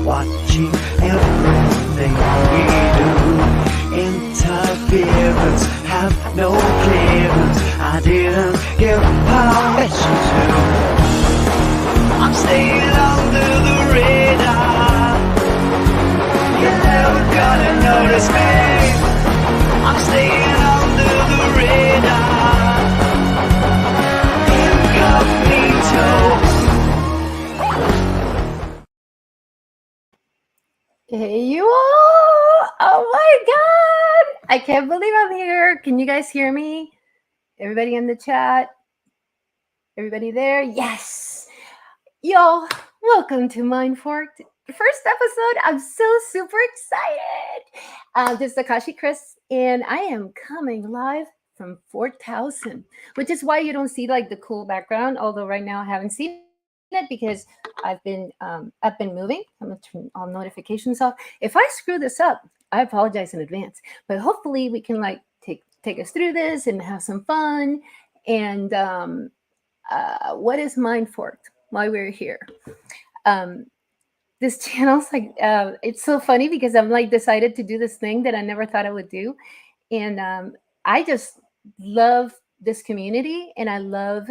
Watching everything we do. Interference, have no clearance. I didn't give permission to. I'm staying under the radar. You're never gonna notice me. I'm staying under the radar. Incognito. Hey, you all! Oh my God! I can't believe I'm here. Can you guys hear me? Everybody in the chat? Everybody there? Yes! Y'all, welcome to Mindforked. First episode. I'm so super excited. This is Akashi Chris, and I am coming live from Fort Towson, which is why you don't see like the cool background. Although right now I haven't seen it because I've been moving. I'm gonna turn all notifications off. If I screw this up, I apologize in advance. But hopefully we can like take us through this and have some fun. And what is Mindforked? Why we're here? This channel's like it's so funny because I'm like decided to do this thing that I never thought I would do, and I just love this community, and I love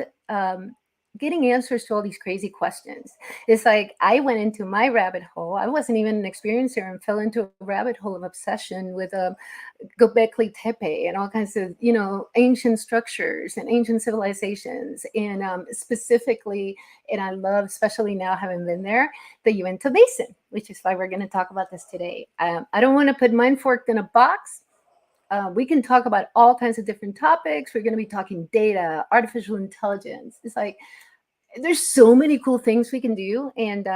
getting answers to all these crazy questions. It's like I went into my rabbit hole. I wasn't even an experiencer and fell into a rabbit hole of obsession with Göbekli Tepe and all kinds of, ancient structures and ancient civilizations. And specifically, and I love, especially now having been there, the Uintah Basin, which is why we're going to talk about this today. I don't want to put Mindforked in a box. We can talk about all kinds of different topics. We're going to be talking data, artificial intelligence. It's like, there's so many cool things we can do. And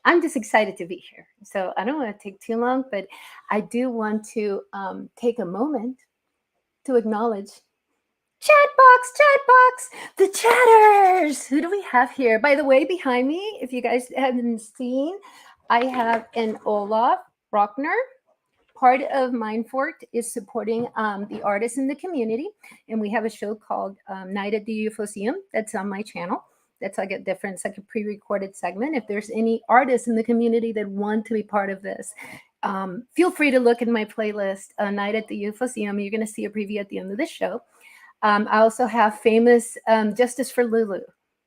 I'm just excited to be here. So I don't want to take too long, but I do want to take a moment to acknowledge Chatbox, the chatters. Who do we have here? By the way, behind me, if you guys haven't seen, I have an Olaf Rockner. Part of Mindforked is supporting the artists in the community, and we have a show called Night at the UFOceum that's on my channel. That's like it's like a pre-recorded segment. If there's any artists in the community that want to be part of this, feel free to look in my playlist, Night at the UFOceum. You're going to see a preview at the end of this show. I also have famous Justice for Lulu.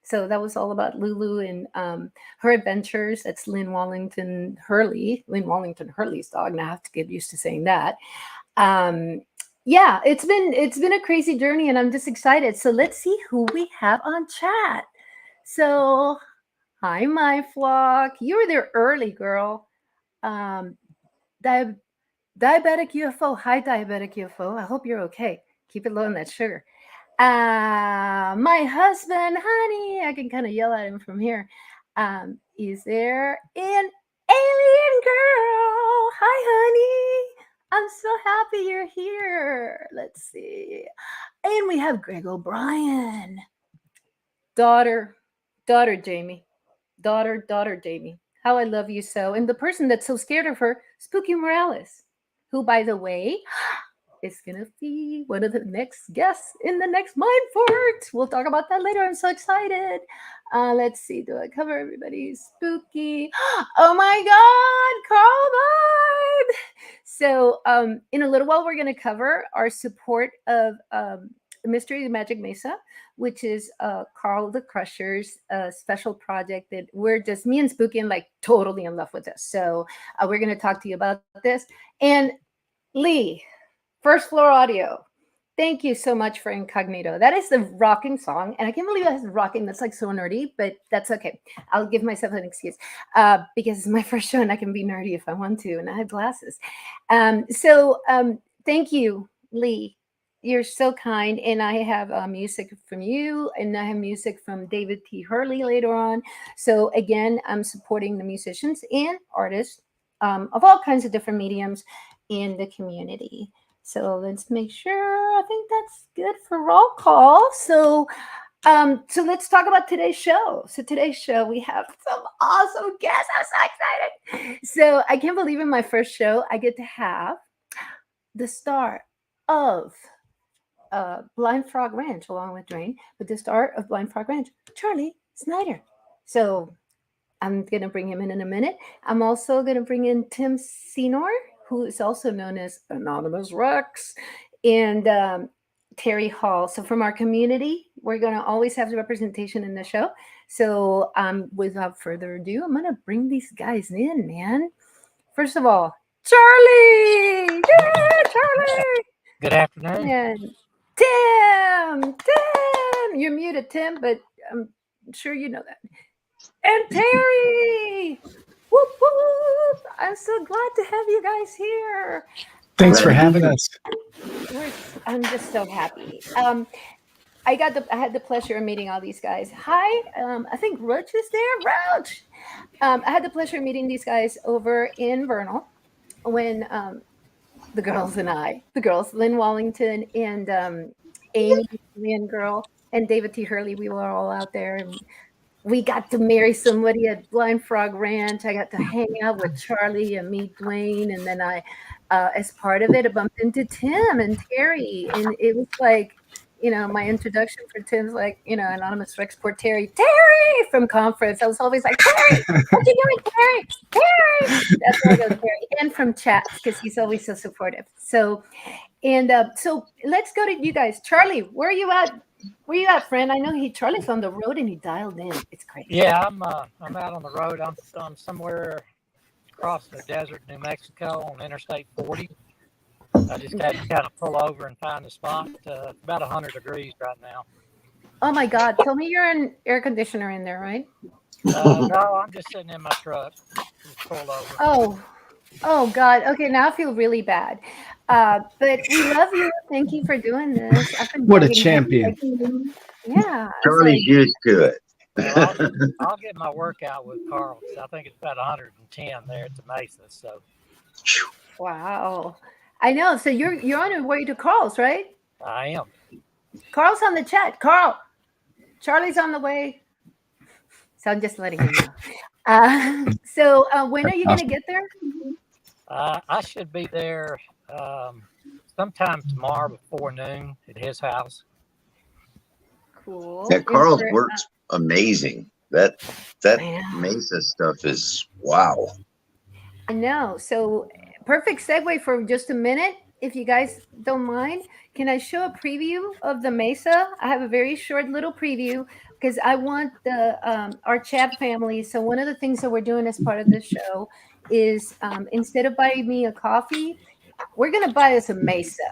So that was all about Lulu and her adventures. That's Lynn Wallington Hurley's dog. Now I have to get used to saying that. Yeah, it's been a crazy journey, and I'm just excited. So let's see who we have on chat. So, hi, my flock. You were there early, girl. Diabetic UFO. Hi, Diabetic UFO. I hope you're okay. Keep it low on that sugar. My husband, honey, I can kind of yell at him from here. Is there an alien girl? Hi, honey. I'm so happy you're here. Let's see. And we have Greg O'Brien. Daughter Jamie. Daughter Jamie. How I love you so. And the person that's so scared of her, Spooky Morales, who, by the way, is going to be one of the next guests in the next Mindforked. We'll talk about that later. I'm so excited. Let's see. Do I cover everybody? Spooky. Oh my God, Carl Vibe. So in a little while, we're going to cover our support of Mystery of Magic Mesa, which is Carl the Crusher's special project that we're just, me and Spooky, and like totally in love with this. So we're going to talk to you about this. And Lee, First Floor Audio, thank you so much for Incognito. That is the rocking song. And I can't believe that's rocking. That's like so nerdy, but that's okay. I'll give myself an excuse because it's my first show and I can be nerdy if I want to. And I have glasses. So thank you, Lee You're so kind. And I have music from you, and I have music from David T. Hurley later on. So again, I'm supporting the musicians and artists of all kinds of different mediums in the community. So let's make sure. I think that's good for roll call. So let's talk about today's show. So today's show, we have some awesome guests. I'm so excited. So I can't believe in my first show, I get to have the star of Blind Frog Ranch, along with Dwayne, but the star of Blind Frog Ranch, Charlie Snider. So I'm going to bring him in a minute. I'm also going to bring in Tim Seanor, who is also known as Anonymous Rex, and Terry Hall. So from our community, we're going to always have the representation in the show. So without further ado, I'm going to bring these guys in, man. First of all, Charlie! Yeah, Charlie! Good afternoon. And Tim! You're muted, Tim, but I'm sure you know that. And Terry! Whoop, whoop! I'm so glad to have you guys here. Thanks for having us. I'm just so happy. I had the pleasure of meeting all these guys. Hi, I think Roach is there. Roach! I had the pleasure of meeting these guys over in Vernal when the girls, Lynn Wallington and Amy, Korean girl, and David T. Hurley, we were all out there. And we got to marry somebody at Blind Frog Ranch. I got to hang out with Charlie and meet Dwayne. And then as part of it, I bumped into Tim and Terry. And it was like, my introduction for Tim's like, Anonymous Rex Port Terry from conference. I was always like, Terry, what you doing, Terry? Terry! That's why I go Terry. And from chats, because he's always so supportive. So let's go to you guys. Charlie, where are you at? Where you at, friend? I know Charlie's on the road and he dialed in. It's crazy. Yeah, I'm out on the road. I'm somewhere across the desert, New Mexico, on Interstate 40. I just had to kind of pull over and find a spot. About 100 degrees right now. Oh my God! Tell me you're an air conditioner in there, right? No, I'm just sitting in my truck. Just pulled over. Oh God. Okay, now I feel really bad. But we love you. Thank you for doing this. What a champion. Yeah. Charlie's used to it. Well, I'll get my workout with Carl. I think it's about 110 there at the Mesa. So. Wow. I know. So you're on your way to Carl's, right? I am. Carl's on the chat. Carl, Charlie's on the way. So I'm just letting you know. So when are you going to get there? I should be there sometime tomorrow before noon at his house. Cool. That Carl's works amazing. That Mesa stuff is wow. I know. So perfect segue for just a minute. If you guys don't mind, can I show a preview of the Mesa? I have a very short little preview because I want our chat family. So one of the things that we're doing as part of this show is instead of buying me a coffee, we're going to buy us a Mesa.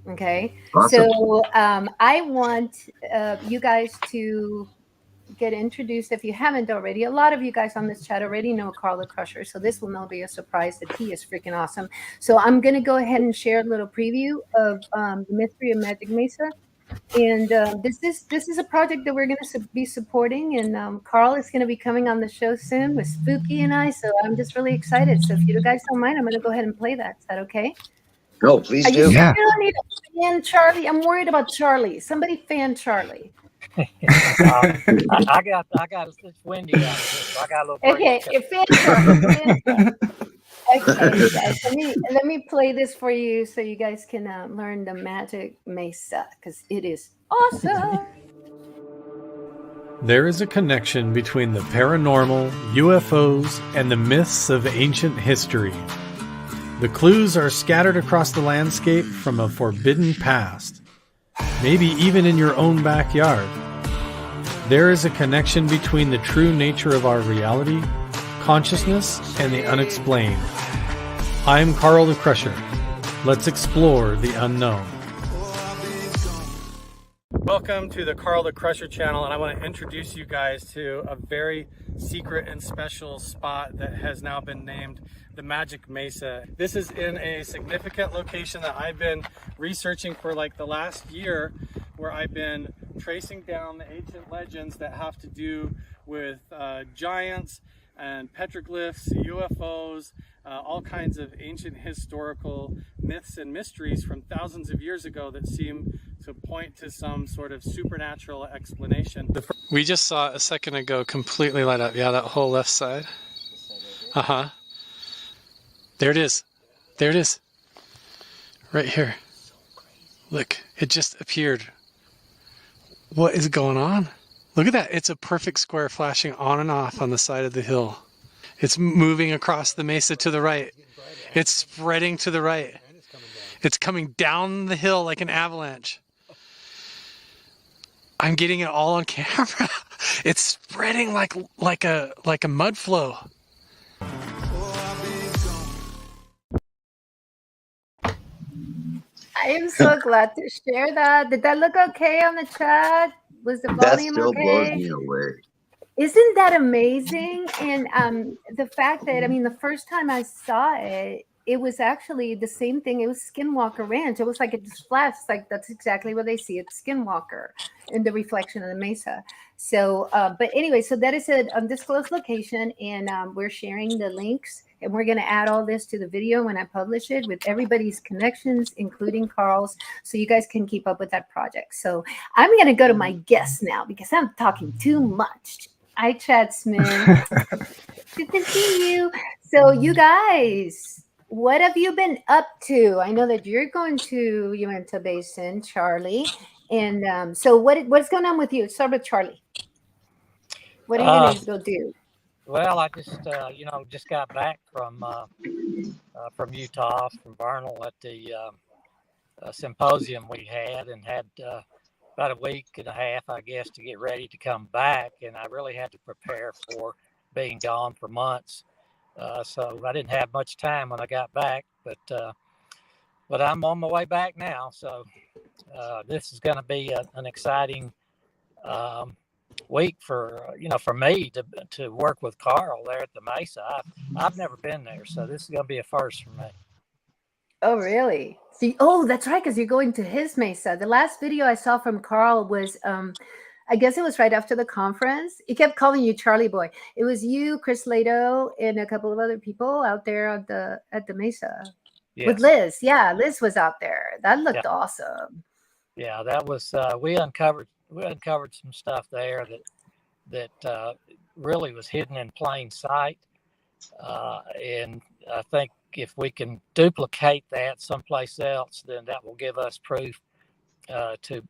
Okay. Awesome. So I want you guys to get introduced if you haven't already. A lot of you guys on this chat already know Carl the Crusher, so this will not be a surprise that he is freaking awesome. So I'm going to go ahead and share a little preview of the Mystery of Magic Mesa. And this is a project that we're going to be supporting, and Carl is going to be coming on the show soon with Spooky and I, so I'm just really excited. So if you guys don't mind, I'm going to go ahead and play that. Is that okay? No, please do. You don't need to fan Charlie. I'm worried about Charlie. Somebody fan Charlie. I got it's windy out here, so I got a little break. Okay, you're fan Charlie. Okay, guys, let me play this for you so you guys can learn the Magic Mesa because it is awesome. There is a connection between the paranormal, UFOs, and the myths of ancient history. The clues are scattered across the landscape from a forbidden past, maybe even in your own backyard. There is a connection between the true nature of our reality, consciousness, and the unexplained. I'm Carl the Crusher. Let's explore the unknown. Well, welcome to the Carl the Crusher channel, and I want to introduce you guys to a very secret and special spot that has now been named the Magic Mesa. This is in a significant location that I've been researching for like the last year, where I've been tracing down the ancient legends that have to do with giants and petroglyphs, UFOs, all kinds of ancient historical myths and mysteries from thousands of years ago that seem to point to some sort of supernatural explanation. We just saw a second ago completely light up. Yeah, that whole left side. Uh-huh. There it is. There it is. Right here. Look, it just appeared. What is going on? Look at that. It's a perfect square flashing on and off on the side of the hill. It's moving across the mesa to the right. It's spreading to the right. It's coming down the hill like an avalanche. I'm getting it all on camera. It's spreading like a mud flow. I am so glad to share that. Did that look okay on the chat? Was the That volume still blows okay? me away. Isn't that amazing? And the fact that, I mean, the first time I saw it, it was actually the same thing. It was Skinwalker Ranch. It was like it just flashed. Like that's exactly what they see. It's Skinwalker in the reflection of the mesa. So, but anyway, so that is an undisclosed location, and we're sharing the links, and we're going to add all this to the video when I publish it with everybody's connections, including Carl's, so you guys can keep up with that project. So I'm going to go to my guests now because I'm talking too much. Hi, Chad Smith. Good to see you. So you guys, what have you been up to? I know that you're going to Uintah Basin, Charlie. And so what's going on with you? Start with Charlie. What are you going to go do? Well, I just, just got back from Utah, from Vernal at the symposium we had, and had about a week and a half, I guess, to get ready to come back. And I really had to prepare for being gone for months. So I didn't have much time when I got back, but I'm on my way back now. So this is going to be an exciting week for me to work with Carl there at the Mesa. I've never been there, so this is going to be a first for me. Oh, really? See, oh, that's right, because you're going to his mesa. The last video I saw from Carl was, I guess it was right after the conference. He kept calling you Charlie Boy. It was you, Chris Lato, and a couple of other people out there at the mesa. Yes. With Liz. Yeah, Liz was out there. That looked awesome. Yeah, that was we uncovered some stuff there that really was hidden in plain sight, and I think if we can duplicate that someplace else, then that will give us proof to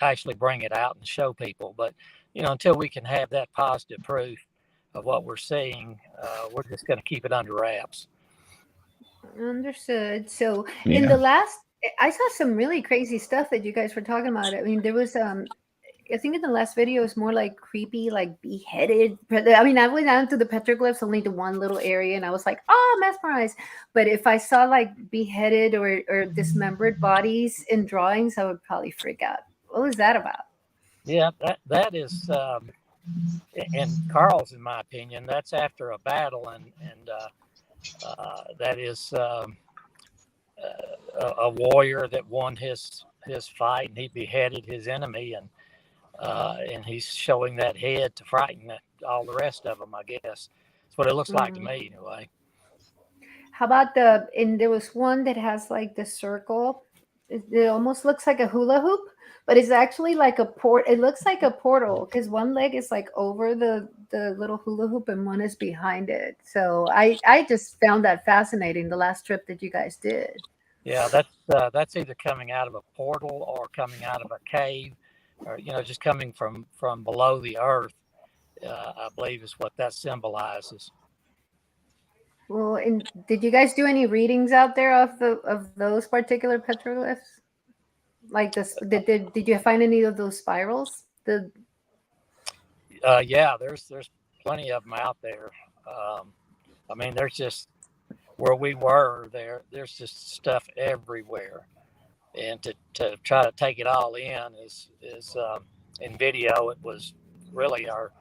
actually bring it out and show people. But until we can have that positive proof of what we're seeing, we're just going to keep it under wraps. Understood. So in the last, I saw some really crazy stuff that you guys were talking about. I mean, there was I think in the last video it's more like creepy, like beheaded. I mean, I went down to the petroglyphs, only to one little area, and I was like, oh, mesmerized. But if I saw like beheaded or dismembered bodies in drawings, I would probably freak out. What was that about? Yeah, that is, and Carl's, in my opinion, that's after a battle, and that is a warrior that won his fight, and he beheaded his enemy, and he's showing that head to frighten all the rest of them, I guess. That's what it looks like to me, anyway. How about and there was one that has like the circle. It almost looks like a hula hoop, but it's actually like a it looks like a portal, because one leg is like over the little hula hoop and one is behind it. So I just found that fascinating, the last trip that you guys did. Yeah, that's either coming out of a portal or coming out of a cave, or just coming from below the earth, I believe is what that symbolizes. Well, and did you guys do any readings out there of those particular petroglyphs? Like this, did you find any of those spirals? Yeah, there's plenty of them out there. I mean, there's just where we were there's just stuff everywhere. and to try to take it all is in video. It was really our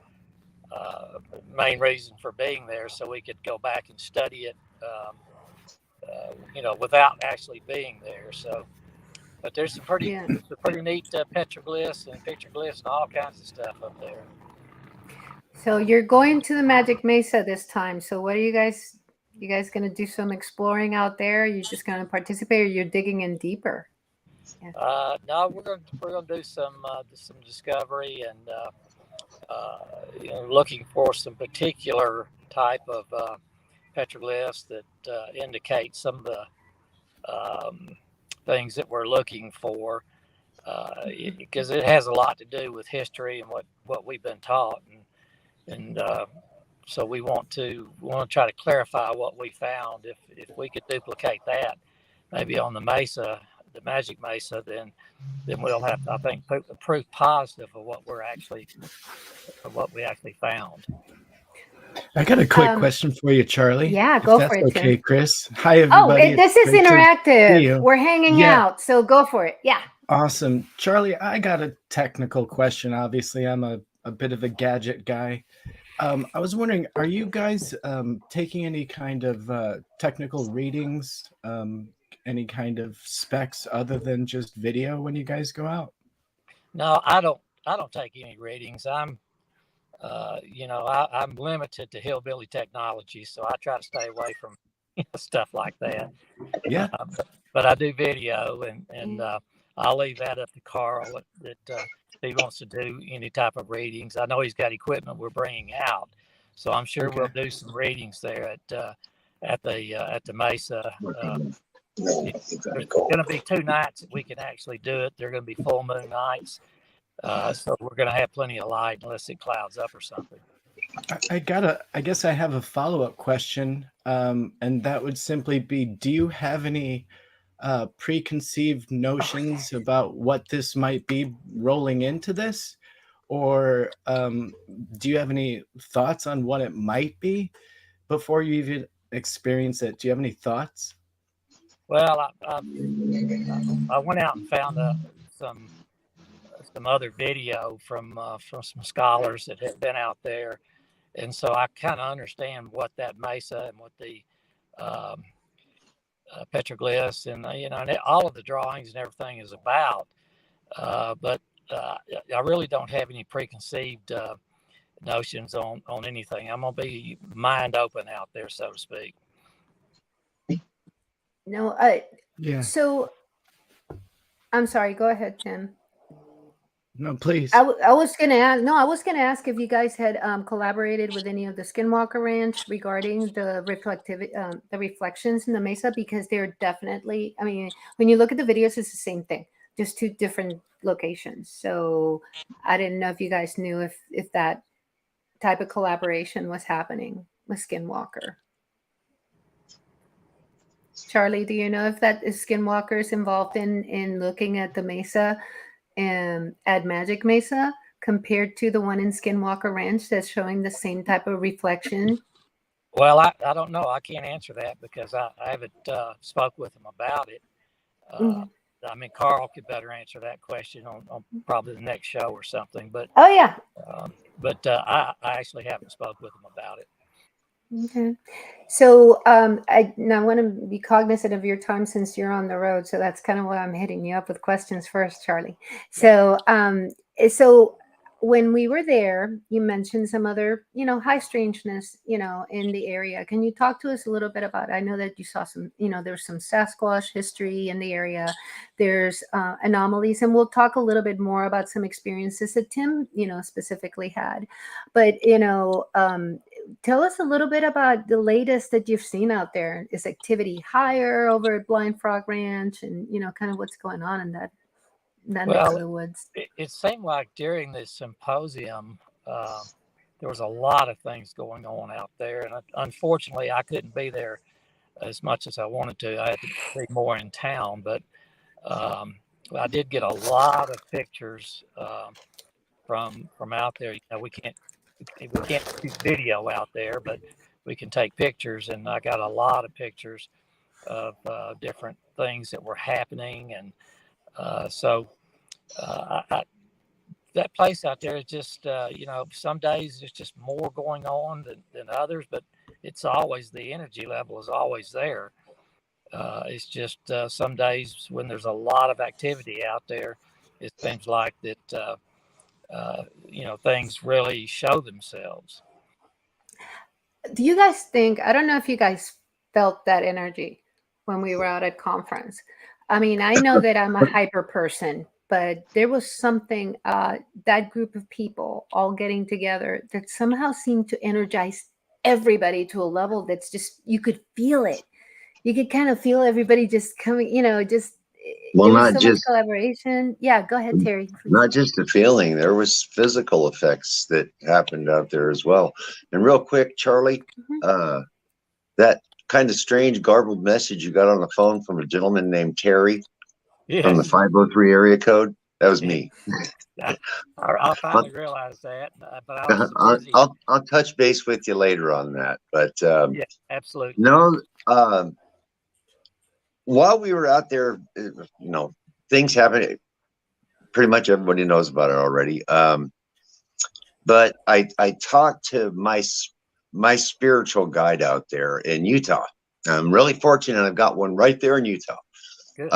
main reason for being there, so we could go back and study it, without actually being there. So, but there's some pretty neat petroglyphs and pictoglyphs and all kinds of stuff up there. So you're going to the Magic Mesa this time. So what are you guys going to do some exploring out there? You're just going to participate, or you're digging in deeper? Yeah. No, we're gonna do some discovery and looking for some particular type of petroglyphs that indicate some of the things that we're looking for, because it has a lot to do with history and what we've been taught, and so we want to try to clarify what we found. If we could duplicate that, maybe on the Mesa, the Magic Mesa, then we'll have, I think, proof positive of what we actually found. I got a quick question for you, Charlie. Yeah, go for it. Okay, Tim. Chris. Hi, everybody. This is interactive. We're hanging out, so go for it. Yeah. Awesome. Charlie, I got a technical question. Obviously, I'm a bit of a gadget guy. I was wondering, are you guys taking any kind of technical readings, any kind of specs other than just video when you guys go out? No, I don't take any readings. I'm limited to hillbilly technology, so I try to stay away from stuff like that. Yeah. But I do video, and I'll leave that up to Carl that if he wants to do any type of readings. I know he's got equipment we're bringing out, so I'm sure we'll do some readings there at the Mesa. There's going to be 2 nights that we can actually do it. They're going to be full moon nights. So we're going to have plenty of light unless it clouds up or something. I guess I have a follow-up question. And that would simply be, do you have any preconceived notions about what this might be rolling into this? Or do you have any thoughts on what it might be before you even experience it? Do you have any thoughts? Well, I went out and found some other video from some scholars that have been out there, and so I kind of understand what that mesa and what the petroglyphs and and all of the drawings and everything is about. But I really don't have any preconceived notions on anything. I'm gonna be mind open out there, so to speak. No, Yeah. So I'm sorry. Go ahead, Tim. No, please. I was gonna ask. No, I was gonna ask if you guys had collaborated with any of the Skinwalker Ranch regarding the the reflections in the mesa, because they're definitely. I mean, when you look at the videos, it's the same thing, just 2 different locations. So I didn't know if you guys knew if that type of collaboration was happening with Skinwalker. Charlie, do you know if that is Skinwalkers involved in looking at the mesa and at Magic Mesa compared to the one in Skinwalker Ranch that's showing the same type of reflection? Well, I don't know. I can't answer that because I haven't spoke with them about it. I mean, Carl could better answer that question on probably the next show or something. But I actually haven't spoke with them about it. Okay. So I want to be cognizant of your time since you're on the road. So that's kind of why I'm hitting you up with questions first, Charlie. So when we were there, you mentioned some other, high strangeness, in the area. Can you talk to us a little bit about, I know that you saw some, there's some Sasquatch history in the area. There's anomalies, and we'll talk a little bit more about some experiences that Tim, specifically had. But, tell us a little bit about the latest that you've seen out there. Is activity higher over at Blind Frog Ranch, and kind of what's going on in that neck of the woods? It seemed like during this symposium, there was a lot of things going on out there, and unfortunately, I couldn't be there as much as I wanted to. I had to be more in town, but I did get a lot of pictures from out there. We can't do video out there, but we can take pictures, and I got a lot of pictures of different things that were happening, and That place out there is just, some days there's just more going on than others, but it's always, the energy level is always there. It's just some days when there's a lot of activity out there, it seems like that, things really show themselves. Do you guys think, I don't know if you guys felt that energy when we were out at conference. I mean, I know that I'm a hyper person, but there was something, that group of people all getting together that somehow seemed to energize everybody to a level that's just, you could feel it. You could kind of feel everybody just coming, just, Well, there was not so much just collaboration. Yeah, go ahead, Terry, please. not just the feeling. There was physical effects that happened out there as well. And real quick, Charlie, that kind of strange garbled message you got on the phone from a gentleman named Terry from the 503 area code, that was me. I finally realized that, but I was so busy. I'll touch base with you later on that. But Yeah, absolutely. no, while we were out there, things happened. Pretty much everybody knows about it already. But I talked to my spiritual guide out there in Utah. I'm really fortunate. I've got one right there in Utah. Good.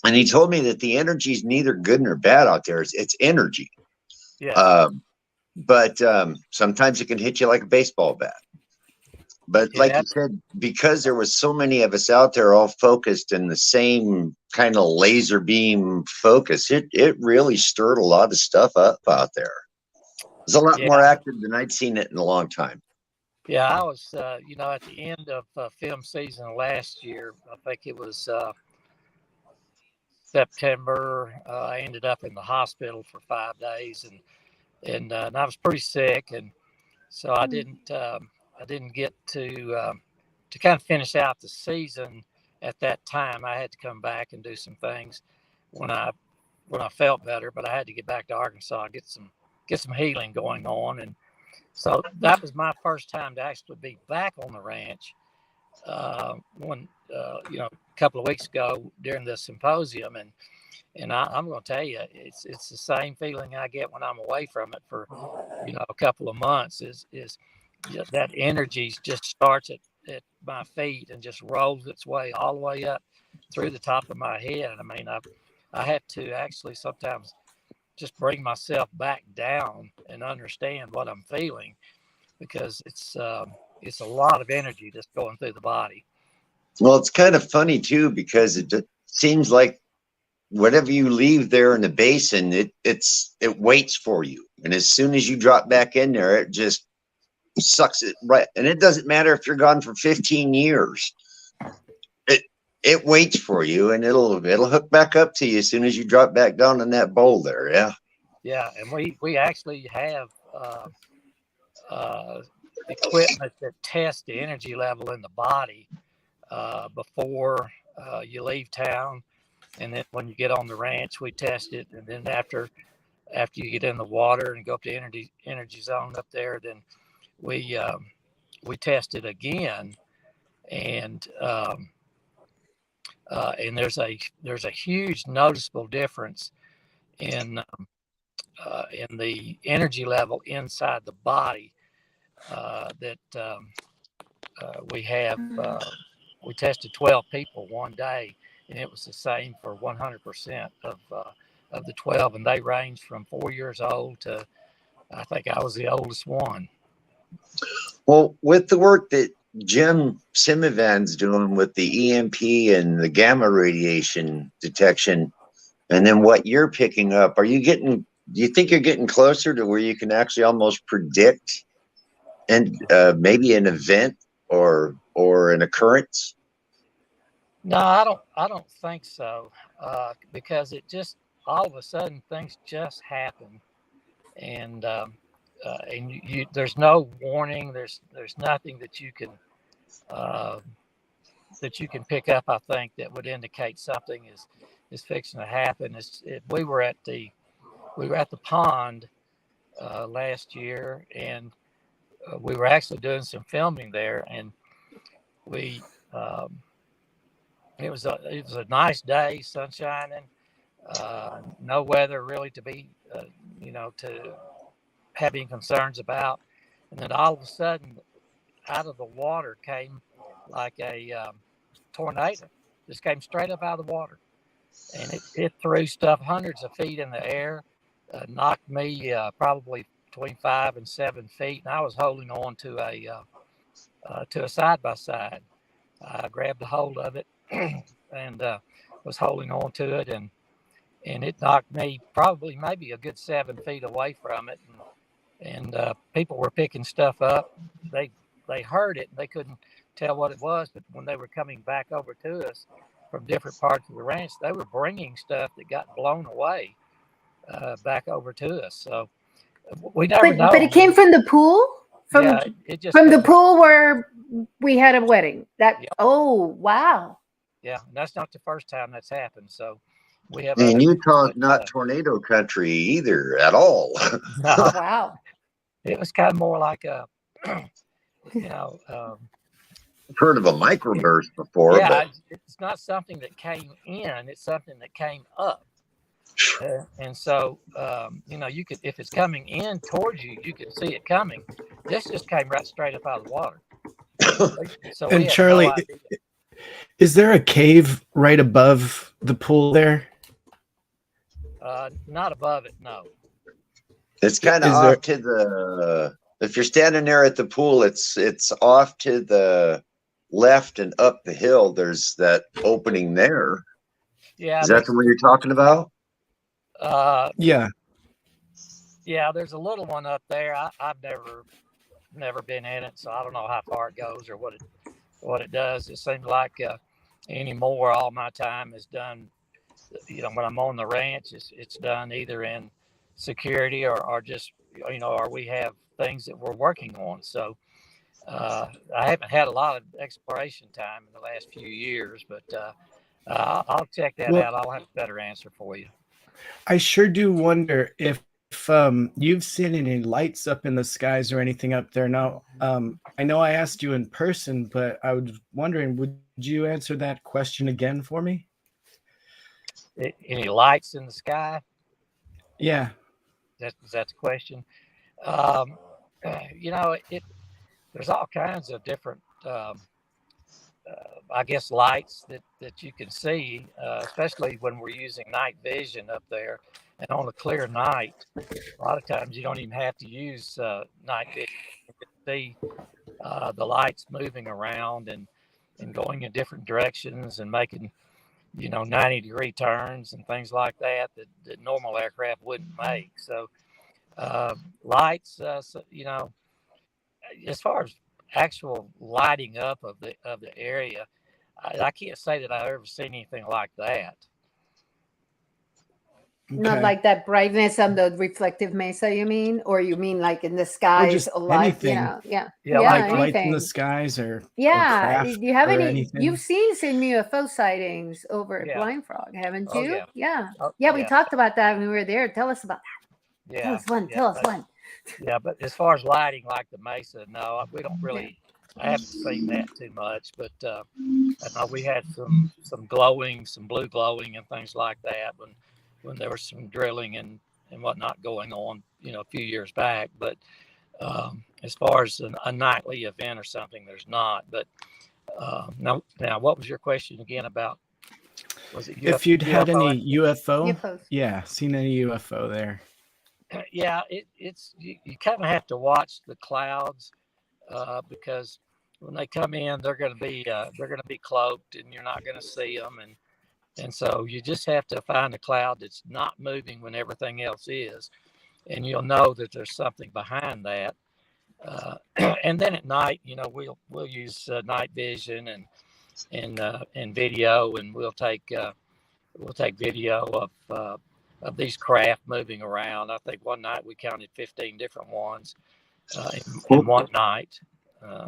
And he told me that the energy is neither good nor bad out there. It's energy. Yeah. But sometimes it can hit you like a baseball bat. But like you said, because there was so many of us out there all focused in the same kind of laser beam focus, it really stirred a lot of stuff up out there. It was a lot more active than I'd seen it in a long time. Yeah, I was, at the end of film season last year, I think it was September. I ended up in the hospital for 5 days, and I was pretty sick, and so I didn't get to kind of finish out the season at that time. I had to come back and do some things when I felt better, but I had to get back to Arkansas, get some healing going on, and so that was my first time to actually be back on the ranch. A couple of weeks ago during the symposium, and I'm going to tell you, it's the same feeling I get when I'm away from it for a couple of months. Is that energy just starts at my feet and just rolls its way all the way up through the top of my head. I mean, I have to actually sometimes just bring myself back down and understand what I'm feeling, because it's a lot of energy just going through the body. Well, it's kind of funny too, because it seems like whatever you leave there in the basin, it waits for you, and as soon as you drop back in there, it just sucks it right. And it doesn't matter if you're gone for 15 years. It waits for you, and it'll hook back up to you as soon as you drop back down in that bowl there. Yeah, and we actually have equipment that tests the energy level in the body before you leave town, and then when you get on the ranch, we test it, and then after you get in the water and go up to energy zone up there, then we test it again, and there's a huge noticeable difference in the energy level inside the body that we have. We tested 12 people one day, and it was the same for 100% of the 12, and they ranged from 4 years old to, I think I was the oldest one. Well, with the work that Jim Simivan's doing with the EMP and the gamma radiation detection, and then what you're picking up, do you think you're getting closer to where you can actually almost predict and maybe an event or an occurrence? No, I don't think so, because it just all of a sudden things just happen, and you there's no warning. There's nothing that you can pick up, I think, that would indicate something is fixing to happen. We were at the pond last year, and we were actually doing some filming there, and we It was a nice day, sun shining, no weather really to be, to have any concerns about. And then all of a sudden, out of the water came like a tornado. Just came straight up out of the water, and it threw stuff hundreds of feet in the air, knocked me probably between 5 and 7 feet, and I was holding on to a side by side. I grabbed a hold of it and was holding on to it, and it knocked me probably maybe a good 7 feet away from it, and people were picking stuff up. They heard it. They couldn't tell what it was, but when they were coming back over to us from different parts of the ranch, they were bringing stuff that got blown away back over to us. So we never know. But it came from the pool? It just from the pool where we had a wedding. Yep. Oh, wow. Yeah, that's not the first time that's happened. So we have. And Utah's not tornado country either at all. No, Wow. it was kind of more like a, I've heard of a microburst before, yeah, but it's not something that came in; it's something that came up. And so, you could, if it's coming in towards you, you can see it coming. This just came right straight up out of the water. So And Charlie, is there a cave right above the pool there? Not above it, no. it's kind of off to the. If you're standing there at the pool, it's off to the left and up the hill. There's that opening there. Yeah, Is that the one you're talking about? Yeah. Yeah, there's a little one up there. I've never been in it, so I don't know how far it goes or what it does. It seems like anymore all my time is done. When I'm on the ranch, it's done either in security or just or we have things that we're working on. So I haven't had a lot of exploration time in the last few years, but I'll check that out. I'll have a better answer for you. I sure do wonder if you've seen any lights up in the skies or anything up there. Now, I know I asked you in person, but I was wondering, would you answer that question again for me? Any lights in the sky? Yeah. That's the question. There's all kinds of different, I guess, lights that you can see, especially when we're using night vision up there. And on a clear night, a lot of times you don't even have to use night vision. You can see the lights moving around and going in different directions and making 90-degree turns and things like that normal aircraft wouldn't make. So lights, as far as actual lighting up of the area, I can't say that I've ever seen anything like that. Not Okay. like that brightness on the reflective mesa, you mean? Or you mean like in the skies? just or like, anything. Yeah, Like lights in anything. the skies or Yeah. craft Do you have or any? anything? You've seen some UFO sightings over at Yeah. Blind Frog, haven't Oh, you? yeah. Yeah. Oh, Yeah, we yeah. talked about that when we were there. Tell us about that. Yeah. Tell us one. Yeah, Tell us but- one. Yeah, but as far as lighting like the Mesa, no, we don't really. I haven't seen that too much, but I know we had some glowing, some blue glowing, and things like that when there was some drilling and whatnot going on, a few years back. But as far as a nightly event or something, there's not. But now, what was your question again about? Was it if you'd had UFO? any UFO? UFOs. Yeah, seen any UFO there? Yeah, it's you kind of have to watch the clouds because when they come in, they're going to be cloaked, and you're not going to see them, and so you just have to find a cloud that's not moving when everything else is, and you'll know that there's something behind that. And then at night, we'll use night vision and video, and we'll take video of these craft moving around. I think one night we counted 15 different ones in one night.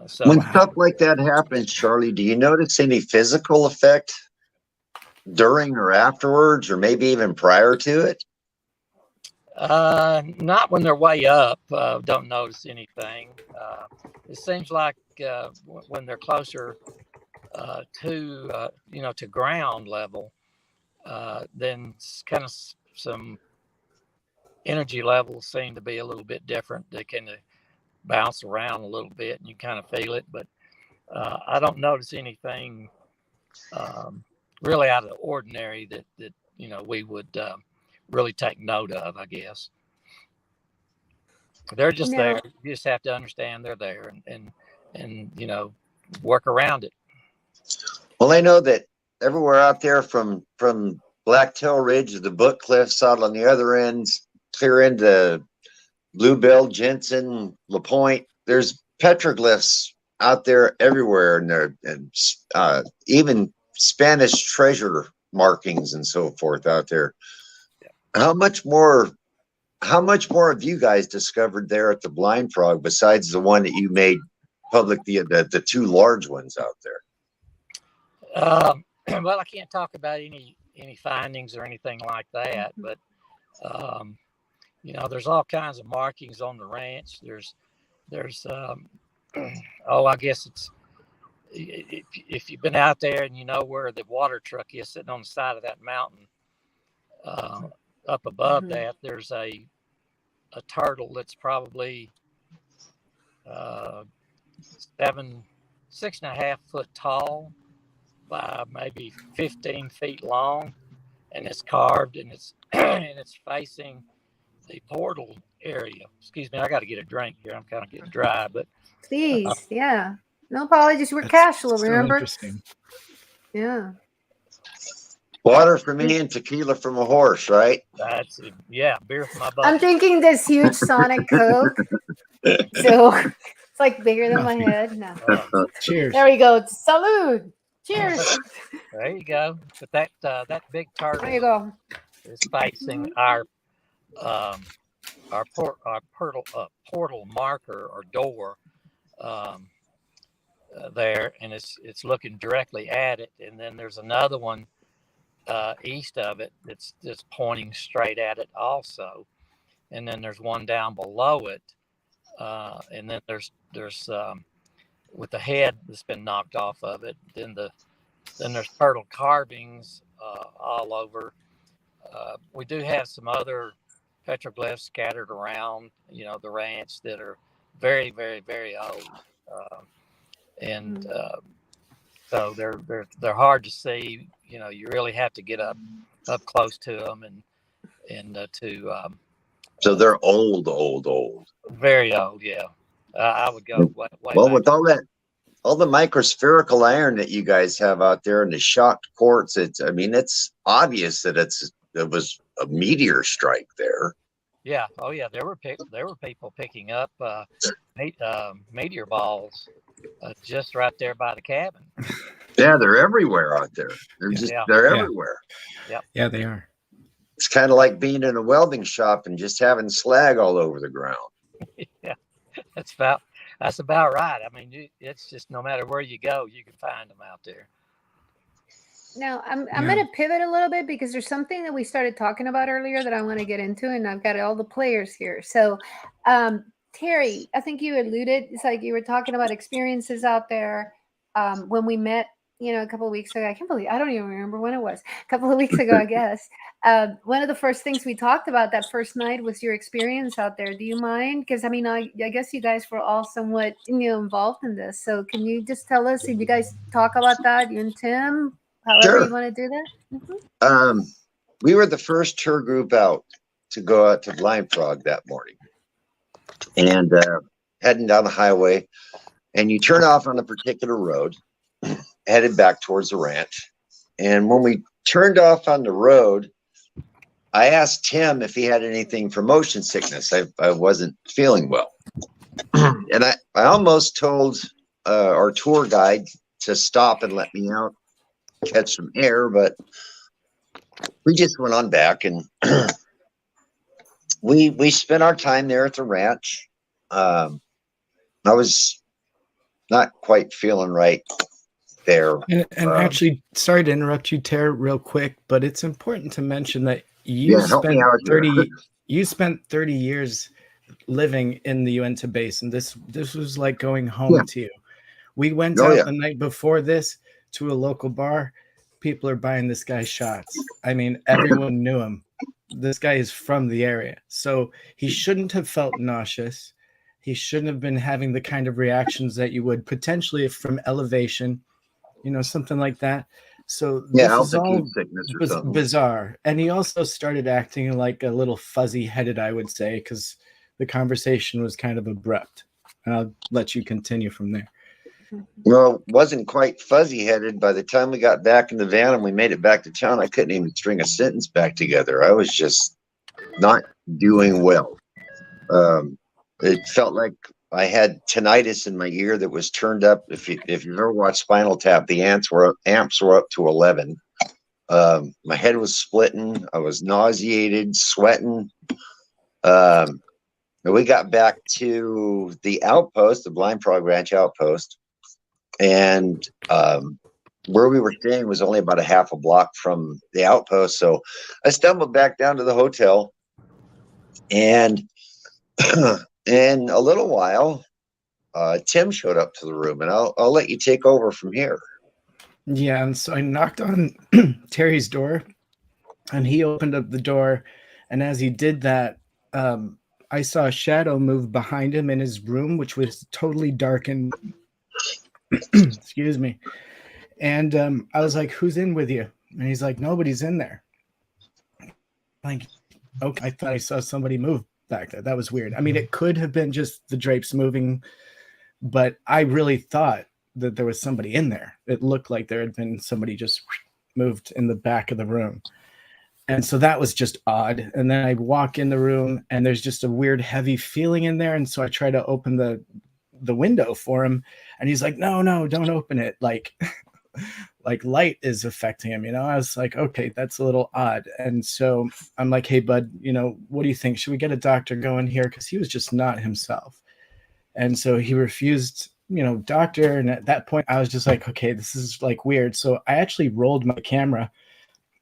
So When stuff like that happens, Charlie, do you notice any physical effect during or afterwards, or maybe even prior to it? not when they're way up. Don't notice anything. It seems like when they're closer to ground level, then kind of some energy levels seem to be a little bit different. They kind of bounce around a little bit, and you kind of feel it. But I don't notice anything really out of the ordinary that we would really take note of, I guess. They're just there. You just have to understand they're there and work around it. Well, I know that everywhere out there from Blacktail Ridge to the Book Cliffs out on the other ends, clear into Bluebell, Jensen, La Pointe, there's petroglyphs out there everywhere, and even Spanish treasure markings and so forth out there. How much more have you guys discovered there at the Blind Frog besides the one that you made public, the two large ones out there? Well, I can't talk about any findings or anything like that, but there's all kinds of markings on the ranch. There's I guess it's, if you've been out there and you know where the water truck is sitting on the side of that mountain, up above that, there's a turtle that's probably 6.5 foot tall by maybe 15 feet long, and it's carved, and it's and it's facing the portal area. Excuse me, I got to get a drink here. I'm kind of getting dry, but please, yeah, no apologies. We're casual, remember? Interesting. Yeah. Water for me and tequila from a horse, right? That's it. Yeah, beer from my butt. I'm drinking this huge Sonic Coke, so it's like bigger than my head. No. Cheers. There we go. Salud. Cheers. There you go. But that big turtle, there you go, is facing our portal marker or door there, and it's looking directly at it. And then there's another one east of it that's just pointing straight at it also. And then there's one down below it, and then there's with the head that's been knocked off of it. Then there's turtle carvings all over. We do have some other petroglyphs scattered around, the ranch that are very, very, very old, and so they're hard to see. You really have to get up close to them and So they're old. Very old, yeah. I would go way well back. With all the microspherical iron that you guys have out there and the shocked quartz. It's obvious that it was a meteor strike there. Yeah. Oh yeah. There were people picking up meteor balls just right there by the cabin. Yeah, they're everywhere out there. They're everywhere. Yep. Yeah, they are. It's kind of like being in a welding shop and just having slag all over the ground. Yeah, that's about right. I mean, it's just no matter where you go, you can find them out there. Now, I'm going to pivot a little bit because there's something that we started talking about earlier that I want to get into, and I've got all the players here. So, Terry, I think you alluded, it's like you were talking about experiences out there when we met, a couple of weeks ago. I don't even remember when it was. A couple of weeks ago, I guess. One of the first things we talked about that first night was your experience out there. Do you mind? Because, I guess you guys were all somewhat, involved in this. So can you just tell us, did you guys talk about that, you and Tim? However you want to do that? Mm-hmm. We were the first tour group out to go out to Blind Frog that morning. And heading down the highway. And you turn off on a particular road, headed back towards the ranch. And when we turned off on the road, I asked Tim if he had anything for motion sickness. I wasn't feeling well. And I almost told our tour guide to stop and let me out, catch some air, but we just went on back, and we spent our time there at the ranch. I was not quite feeling right there. And actually, sorry to interrupt you, Tara, real quick, but it's important to mention that you spent 30 years living in the Uintah Basin. This was like going home to you. We went out the night before this to a local bar, people are buying this guy shots. I mean, everyone knew him. This guy is from the area. So he shouldn't have felt nauseous. He shouldn't have been having the kind of reactions that you would potentially if from elevation, something like that. So Yeah, this is all altitude sickness or something. bizarre. And he also started acting like a little fuzzy-headed, I would say, because the conversation was kind of abrupt. And I'll let you continue from there. Well, wasn't quite fuzzy-headed. By the time we got back in the van and we made it back to town, I couldn't even string a sentence back together. I was just not doing well. It felt like I had tinnitus in my ear that was turned up. If you've ever watched Spinal Tap, the amps were up to 11. My head was splitting. I was nauseated, sweating. We got back to the outpost, the Blind Frog Ranch outpost, and where we were staying was only about a half a block from the outpost. So I stumbled back down to the hotel, and in a little while, Tim showed up to the room, and I'll let you take over from here. Yeah, and so I knocked on Terry's door, and he opened up the door, and as he did that, I saw a shadow move behind him in his room, which was totally darkened. Excuse me. And I was like, "Who's in with you?" And he's like, "Nobody's in there." Like, okay, I thought I saw somebody move back there. That was weird. I mean, it could have been just the drapes moving, but I really thought that there was somebody in there. It looked like there had been somebody just moved in the back of the room. And so that was just odd. And then I walk in the room and there's just a weird heavy feeling in there. And so I try to open the window for him. And he's like, no, don't open it. Like light is affecting him. I was like, okay, that's a little odd. And so I'm like, hey, bud, what do you think? Should we get a doctor going here? Because he was just not himself. And so he refused, doctor. And at that point I was just like, okay, this is like weird. So I actually rolled my camera.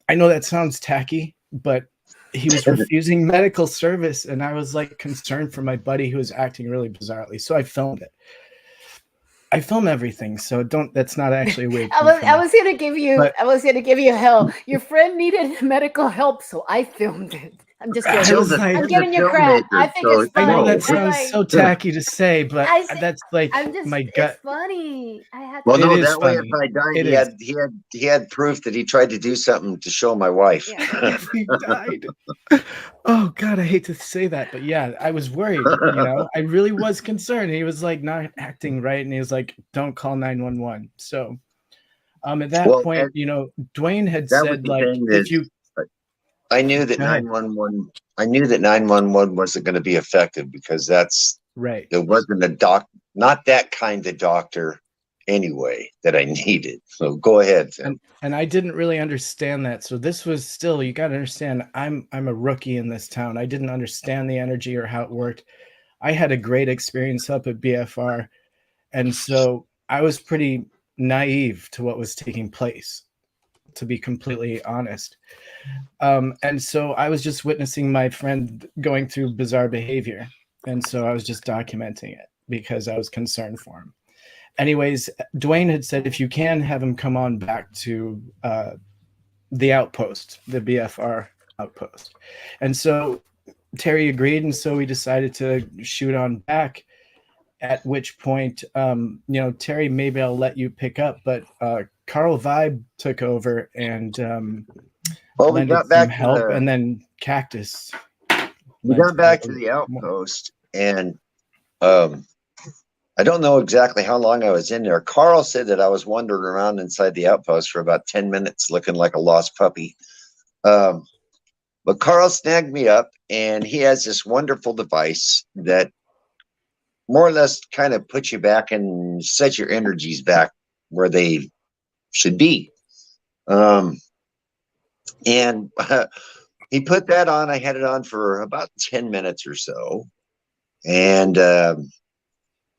I know that sounds tacky, but he was refusing medical service, and I was like concerned for my buddy who was acting really bizarrely. So I filmed it. I film everything, so that's not actually a weird. I was here to give you hell. Your friend needed medical help, so I filmed it. I'm just kidding. I'm giving you crap. I think it's funny. I know that sounds so tacky to say, but that's like my gut. It's funny. Well, no, that way if I died, he had proof that he tried to do something to show my wife. Yeah. He died. Oh God, I hate to say that, but yeah, I was worried. I really was concerned. He was like not acting right, and he was like, "Don't call 911." So, at that point, Dwayne had said like, if you. I knew that 911. I knew that 911 wasn't going to be effective because that's right. It wasn't not that kind of doctor anyway that I needed. So go ahead, Tim. And I didn't really understand that. So this was still, you got to understand, I'm a rookie in this town. I didn't understand the energy or how it worked. I had a great experience up at BFR, and so I was pretty naive to what was taking place, to be completely honest. And so I was just witnessing my friend going through bizarre behavior. And so I was just documenting it because I was concerned for him. Anyways, Dwayne had said, if you can have him come on back to the outpost, the BFR outpost. And so Terry agreed. And so we decided to shoot on back, at which point, Terry, maybe I'll let you pick up, but Carl Vibe took over and we got back some help, and then Cactus. We got back to the outpost, and I don't know exactly how long I was in there. Carl said that I was wandering around inside the outpost for about 10 minutes looking like a lost puppy. But Carl snagged me up, and he has this wonderful device that more or less kind of puts you back and set your energies back where they should be. And he put that on. I had it on for about 10 minutes or so, and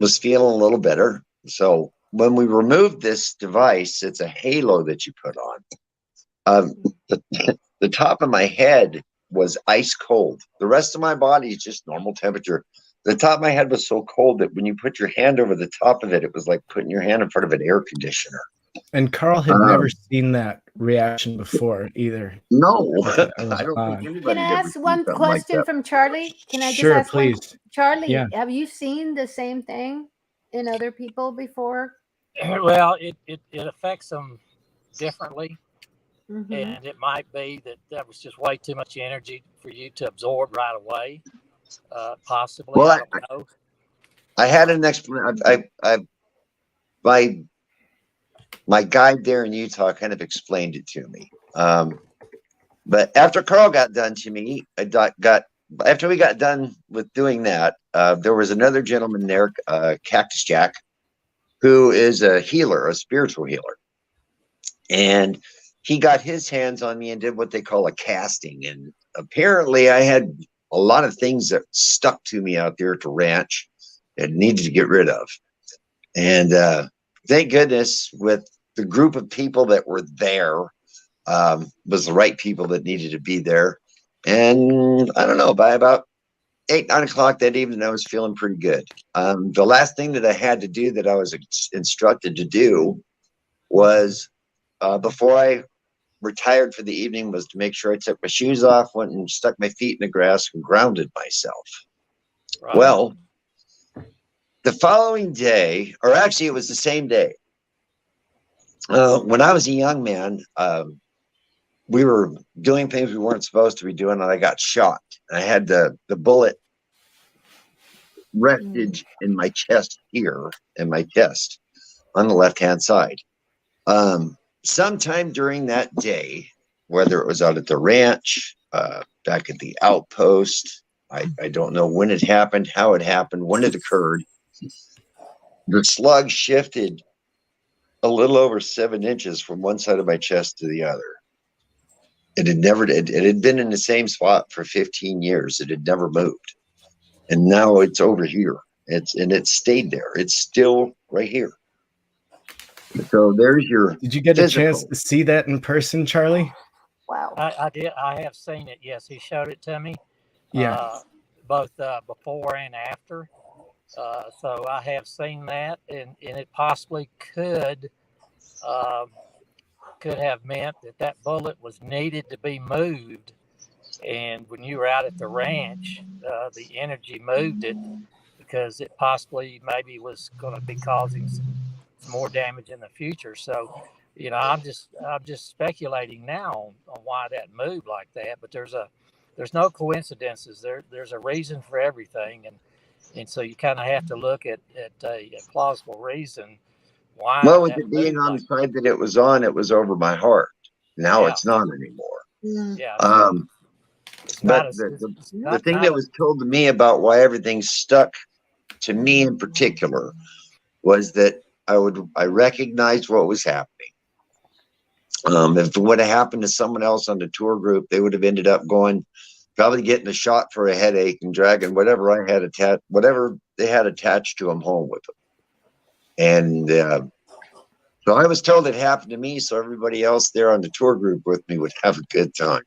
was feeling a little better. So when we removed this device, it's a halo that you put on. The top of my head was ice cold. The rest of my body is just normal temperature. The top of my head was so cold that when you put your hand over the top of it, it was like putting your hand in front of an air conditioner. And Carl had never seen that reaction before either. No, That was I don't odd. think Can anybody's I ever ask seen one something like question that. from Charlie? Can I just Sure, ask one? please. Charlie, Yeah. have you seen the same thing in other people before? Well, it affects them differently. Mm-hmm. And it might be that was just way too much energy for you to absorb right away. Possibly, Well, I don't know. I had an explanation. My guide there in Utah kind of explained it to me. But after Carl got done to me, after we got done with doing that, there was another gentleman there, Cactus Jack, who is a healer, a spiritual healer, and he got his hands on me and did what they call a casting. And apparently, I had a lot of things that stuck to me out there at the ranch and needed to get rid of. And thank goodness, with the group of people that were there, was the right people that needed to be there. And I don't know, by about 8, 9 o'clock that evening, I was feeling pretty good. The last thing that I had to do that I was instructed to do was, before I retired for the evening, was to make sure I took my shoes off, went and stuck my feet in the grass and grounded myself. Right. Well, the following day, or actually it was the same day, when I was a young man, we were doing things we weren't supposed to be doing, and I got shot. I had the bullet rested in my chest here, in my chest, on the left-hand side. Sometime during that day, whether it was out at the ranch, back at the outpost, I don't know when it happened, how it happened, when it occurred. The slug shifted a little over 7 inches from one side of my chest to the other. It had been in the same spot for 15 years. It had never moved. And now it's over here. It stayed there. It's still right here. So there's your Did you get physical. a chance to see that in person, Charlie? Wow. I did. I have seen it. Yes, he showed it to me. Yeah. Both before and after. So I have seen that, and it possibly could have meant that bullet was needed to be moved. And when you were out at the ranch, the energy moved it because it possibly maybe was going to be causing some more damage in the future. So, I'm just speculating now on why that moved like that. But there's no coincidences. There's a reason for everything, and so you kind of have to look at a plausible reason why. Well, with that it being moved on like the side that it was on, it was over my heart. Now Yeah. it's not anymore. Yeah. It's not But as- the it's not- thing not that as- was told to me about why everything stuck to me in particular was that I recognized what was happening. If it would have happened to someone else on the tour group, they would have ended up probably getting a shot for a headache and dragging whatever they had attached to them home with them. And so I was told it happened to me, so everybody else there on the tour group with me would have a good time.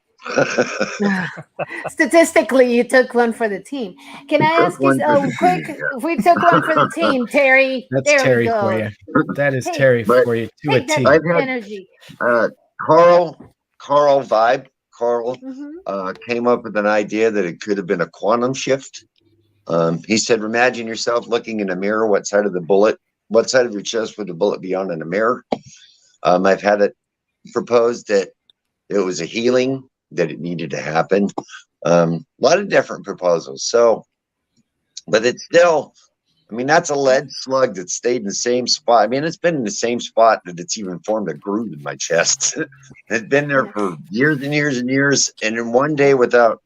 Statistically, you took one for the team. Can I ask you quick? If we took one for the team, Terry. That's there Terry we go. for you. That is Hey, Terry but for you to a Take that T. I've had- energy. Carl Vibe. Carl Mm-hmm. came up with an idea that it could have been a quantum shift. He said, imagine yourself looking in a mirror. What side of your chest would the bullet be on in a mirror? I've had it proposed that it was a healing, that it needed to happen. A lot of different proposals. So, but it's still, that's a lead slug that stayed in the same spot. It's been in the same spot that it's even formed a groove in my chest. It's been there for years and years and years. And in one day, without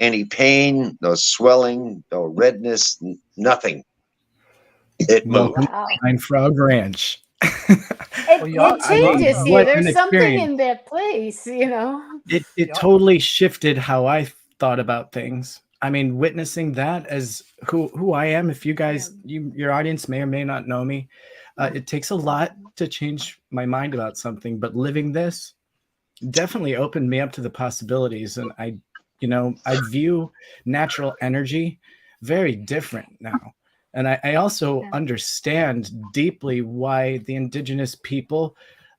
any pain, no swelling, no redness, nothing. It moved. Welcome to Pine Frog Ranch. It changes you. what an There's something experience. in that place, It totally shifted how I thought about things. Witnessing that as who I am. If you guys, your audience may or may not know me, it takes a lot to change my mind about something. But living this definitely opened me up to the possibilities, and I view natural energy very different now. And I also understand deeply why the indigenous people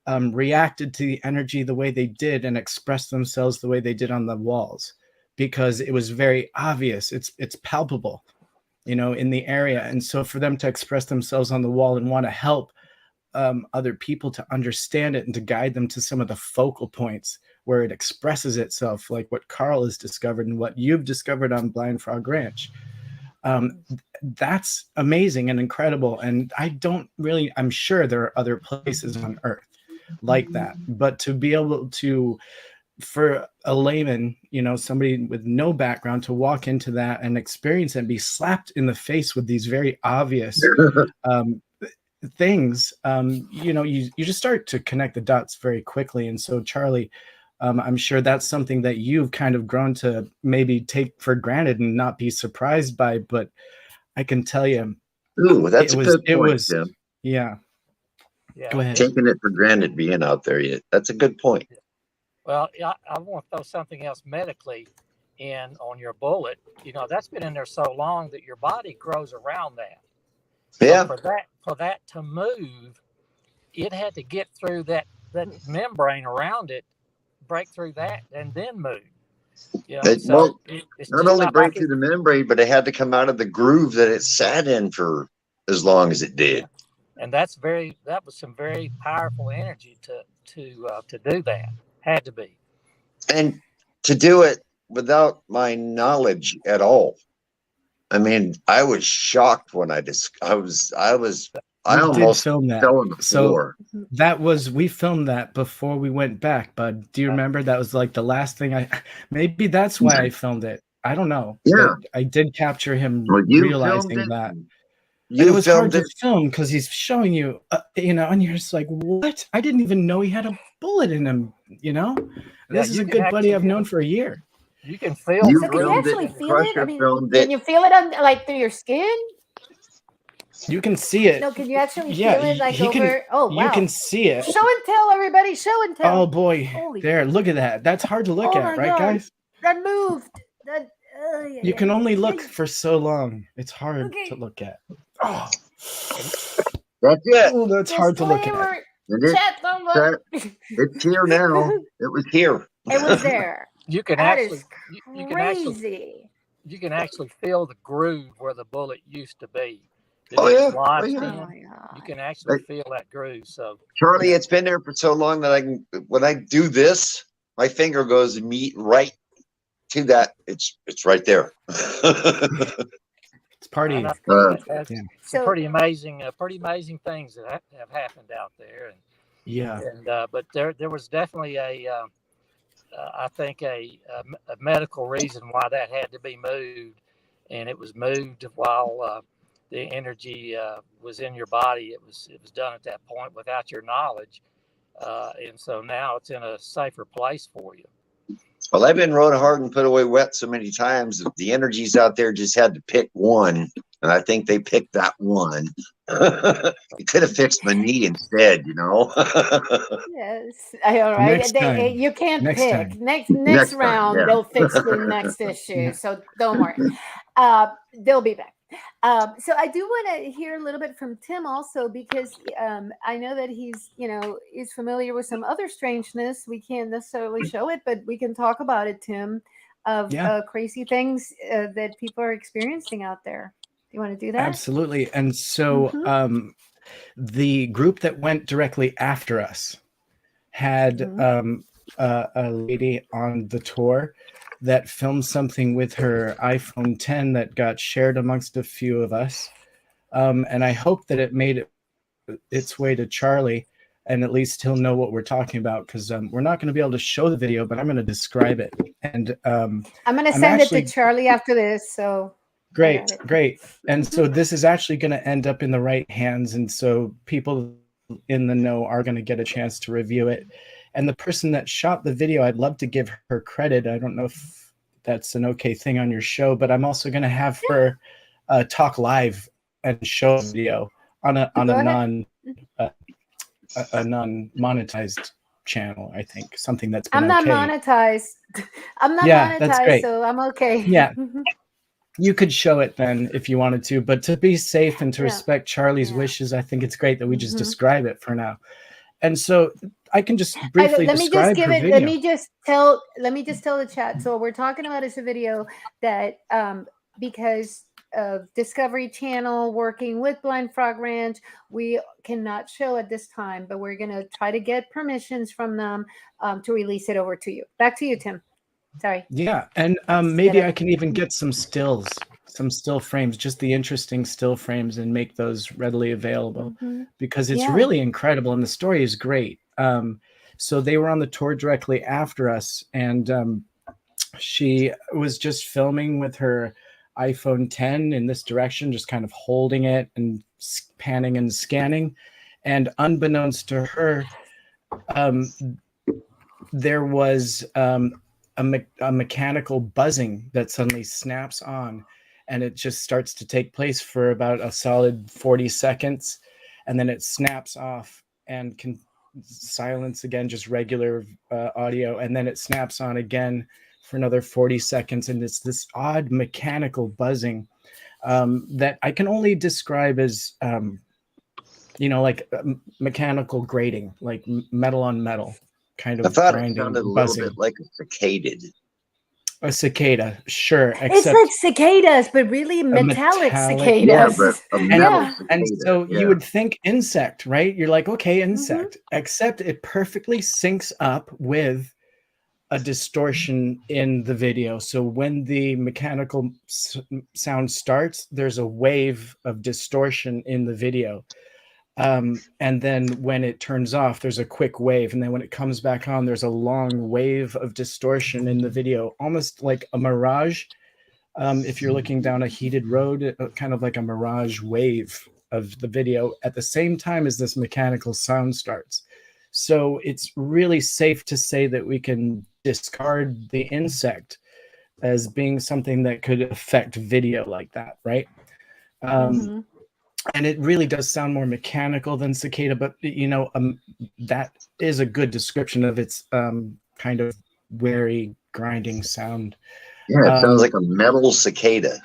reacted to the energy the way they did and expressed themselves the way they did on the walls, because it was very obvious. It's palpable, in the area. And so for them to express themselves on the wall and want to help other people to understand it and to guide them to some of the focal points where it expresses itself, like what Carl has discovered and what you've discovered on Blind Frog Ranch. That's amazing and incredible. And I'm sure there are other places on Earth like that, but to be able to, for a layman, somebody with no background, to walk into that and experience and be slapped in the face with these very obvious things, you just start to connect the dots very quickly. And so, Charlie, I'm sure that's something that you've kind of grown to maybe take for granted and not be surprised by, but I can tell you, Ooh, that's a good point, Tim. Yeah. Go ahead. Taking it for granted being out there. That's a good point. Well, I want to throw something else medically in on your bullet. That's been in there so long that your body grows around that. Yeah. So for that to move, it had to get through that membrane around it, break through that, and then move. It's not only break through the membrane, but it had to come out of the groove that it sat in for as long as it did. And that was some very powerful energy to do that. Had to be. And to do it without my knowledge at all. I mean, I was shocked when I almost filmed that. Fell on the floor. So we filmed that before we went back, bud. Do you remember? That was like the last thing maybe that's why I filmed it. I don't know. Yeah. But I did capture him realizing that. And it was hard to film because he's showing you, and you're just like, what? I didn't even know he had a bullet in him, This is a good buddy I've known for a year. You can feel it. So can you actually feel it? I mean, can you feel it through your skin? You can see it. No, can you actually feel it over? Oh, wow. You can see it. Show and tell, everybody. Show and tell. Oh, boy. There, look at that. That's hard to look at, right, God. guys? That moved. You can only look for so long. It's hard to look at. Oh. That's it. Oh, that's hard to look at. It's here now. It was here. It was there. You can actually feel the groove where the bullet used to be. You can actually feel that groove. So, Charlie, it's been there for so long that when I do this, my finger goes right to that. It's right there. It's party. So pretty amazing things that have happened out there. But there was definitely I think a medical reason why that had to be moved, and it was moved while the energy was in your body. It was done at that point without your knowledge, and so now it's in a safer place for you. Well, I've been rode hard and put away wet so many times that the energies out there just had to pick one, and I think they picked that one. It could have fixed my knee instead, Yes, all right. You can't pick. Next round, time, they'll fix the next issue. So don't worry. They'll be back. So I do want to hear a little bit from Tim also, because I know that he's familiar with some other strangeness. We can't necessarily show it, but we can talk about it, Tim, of crazy things that people are experiencing out there. You want to do that? Absolutely. And so the group that went directly after us had a lady on the tour that filmed something with her iPhone 10 that got shared amongst a few of us. And I hope that it made its way to Charlie, and at least he'll know what we're talking about, because we're not going to be able to show the video, but I'm going to describe it. And I'm going to send it to Charlie after this. So great. And so this is actually going to end up in the right hands. And so people in the know are going to get a chance to review it. And the person that shot the video, I'd love to give her credit. I don't know if that's an okay thing on your show, but I'm also going to have her talk live and show a video on a non-monetized channel. I think something that's been I'm not monetized. I'm not monetized, that's great. So I'm okay. Yeah. You could show it then if you wanted to, but to be safe and to respect Charlie's wishes, I think it's great that we just describe it for now. And so I can just briefly let me just describe give her it. video. Let me just tell the chat. So what we're talking about is a video that because of Discovery Channel working with Blind Frog Ranch, we cannot show at this time, but we're gonna try to get permissions from them to release it over to you. Back to you, Tim. Sorry. Yeah, and maybe I can even get some still frames, just the interesting still frames, and make those readily available because it's Yeah. really incredible and the story is great. So they were on the tour directly after us, and she was just filming with her iPhone 10 in this direction, just kind of holding it and panning and scanning. And unbeknownst to her, there was a mechanical buzzing that suddenly snaps on, and it just starts to take place for about a solid 40 seconds, and then it snaps off and can silence again, just regular audio, and then it snaps on again for another 40 seconds, and it's this odd mechanical buzzing that I can only describe as like mechanical grating, like metal on metal kind I of thought it grinding, sounded a little buzzing. bit like a cicada. A cicada, sure. It's like cicadas, but really metallic cicadas. Yeah, but a metal cicada. And so yeah. you would think insect, right? You're like, okay, insect, except it perfectly syncs up with a distortion in the video. So when the mechanical sound starts, there's a wave of distortion in the video. And then when it turns off, there's a quick wave. And then when it comes back on, there's a long wave of distortion in the video, almost like a mirage. If you're looking down a heated road, kind of like a mirage wave of the video at the same time as this mechanical sound starts. So it's really safe to say that we can discard the insect as being something that could affect video like that, right? And it really does sound more mechanical than cicada, but that is a good description of its kind of wary grinding sound. Yeah, it sounds like a metal cicada.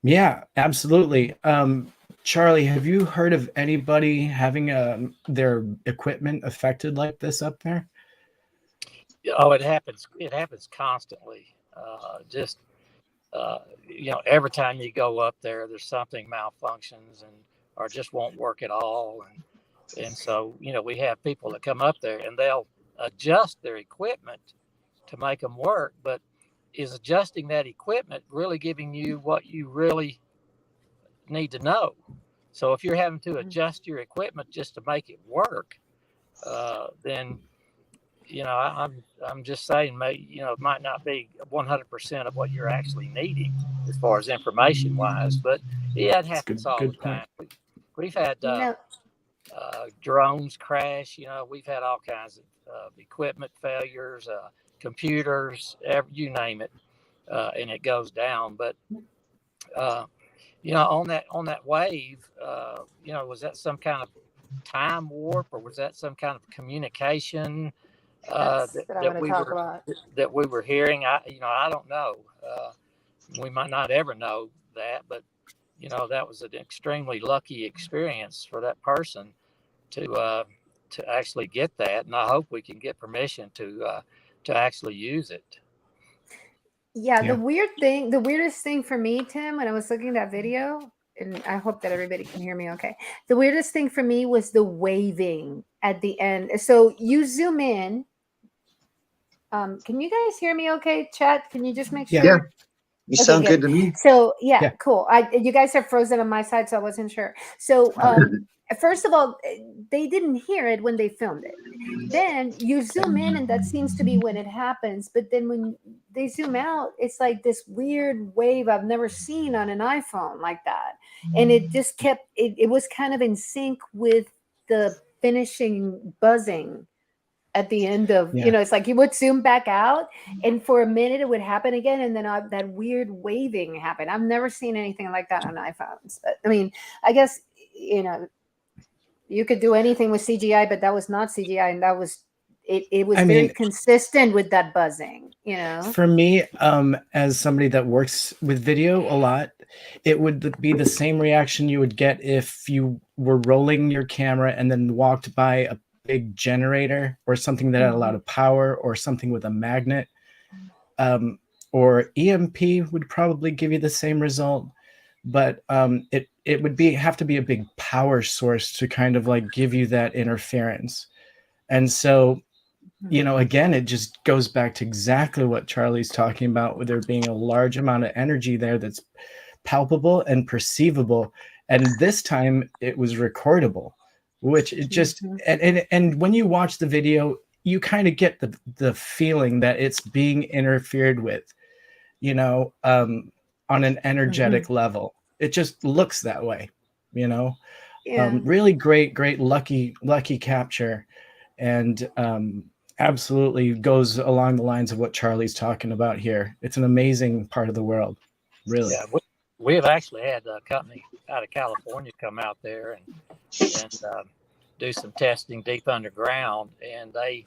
Yeah, absolutely. Charlie, have you heard of anybody having their equipment affected like this up there? Oh, it happens. It happens constantly. Every time you go up there, there's something malfunctions or just won't work at all. And so, we have people that come up there and they'll adjust their equipment to make them work. But is adjusting that equipment really giving you what you really need to know? So if you're having to adjust your equipment just to make it work, then I'm just saying, it might not be 100% of what you're actually needing as far as information wise, but yeah, it happens all the time. We've had drones crash. We've had all kinds of equipment failures, computers, you name it, and it goes down. But on that wave, was that some kind of time warp, or was that some kind of communication that we were hearing? I don't know. We might not ever know that, but that was an extremely lucky experience for that person to actually get that, and I hope we can get permission to actually use it. Yeah, the weirdest thing for me, Tim, when I was looking at that video, and I hope that everybody can hear me okay. The weirdest thing for me was the waving at the end. So you zoom in. Can you guys hear me okay, chat? Can you just make sure? Yeah. You sound good to me. So yeah, cool. You guys are frozen on my side, so I wasn't sure. So first of all, they didn't hear it when they filmed it. Then you zoom in, and that seems to be when it happens. But then when they zoom out, it's like this weird wave I've never seen on an iPhone like that. And it just kept, it was kind of in sync with the finishing buzzing at the end of, it's like you would zoom back out, and for a minute it would happen again, and then that weird waving happened. I've never seen anything like that on iPhones. But I mean, I guess you could do anything with CGI, but that was not CGI, and that was it was very consistent with that buzzing. For me, as somebody that works with video a lot, it would be the same reaction you would get if you were rolling your camera and then walked by big generator or something that had a lot of power or something with a magnet. Or EMP would probably give you the same result, but it would have to be a big power source to kind of like give you that interference. And so, again, it just goes back to exactly what Charlie's talking about, with there being a large amount of energy there that's palpable and perceivable. And this time it was recordable, which it just, and when you watch the video, you kind of get the feeling that it's being interfered with, on an energetic level. It just looks that way, really great, lucky capture. And absolutely goes along the lines of what Charlie's talking about here. It's an amazing part of the world, really. Yeah, we have actually had a company out of California come out there and do some testing deep underground, and they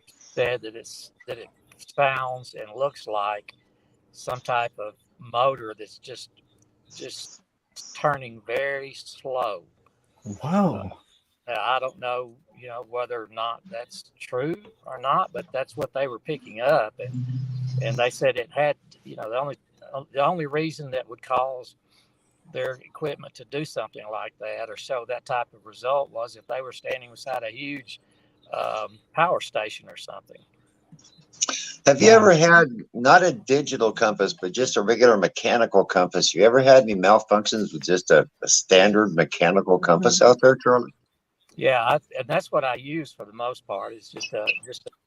said that it sounds and looks like some type of motor that's just turning very slow. Wow. I don't know, whether or not that's true or not, but that's what they were picking up, and they said it had, the only reason that would cause their equipment to do something like that or show that type of result was if they were standing beside a huge power station or something. Have you ever had not a digital compass, but just a regular mechanical compass? You ever had any malfunctions with just a standard mechanical compass out there, Charlie? Yeah, and that's what I use for the most part. It's just a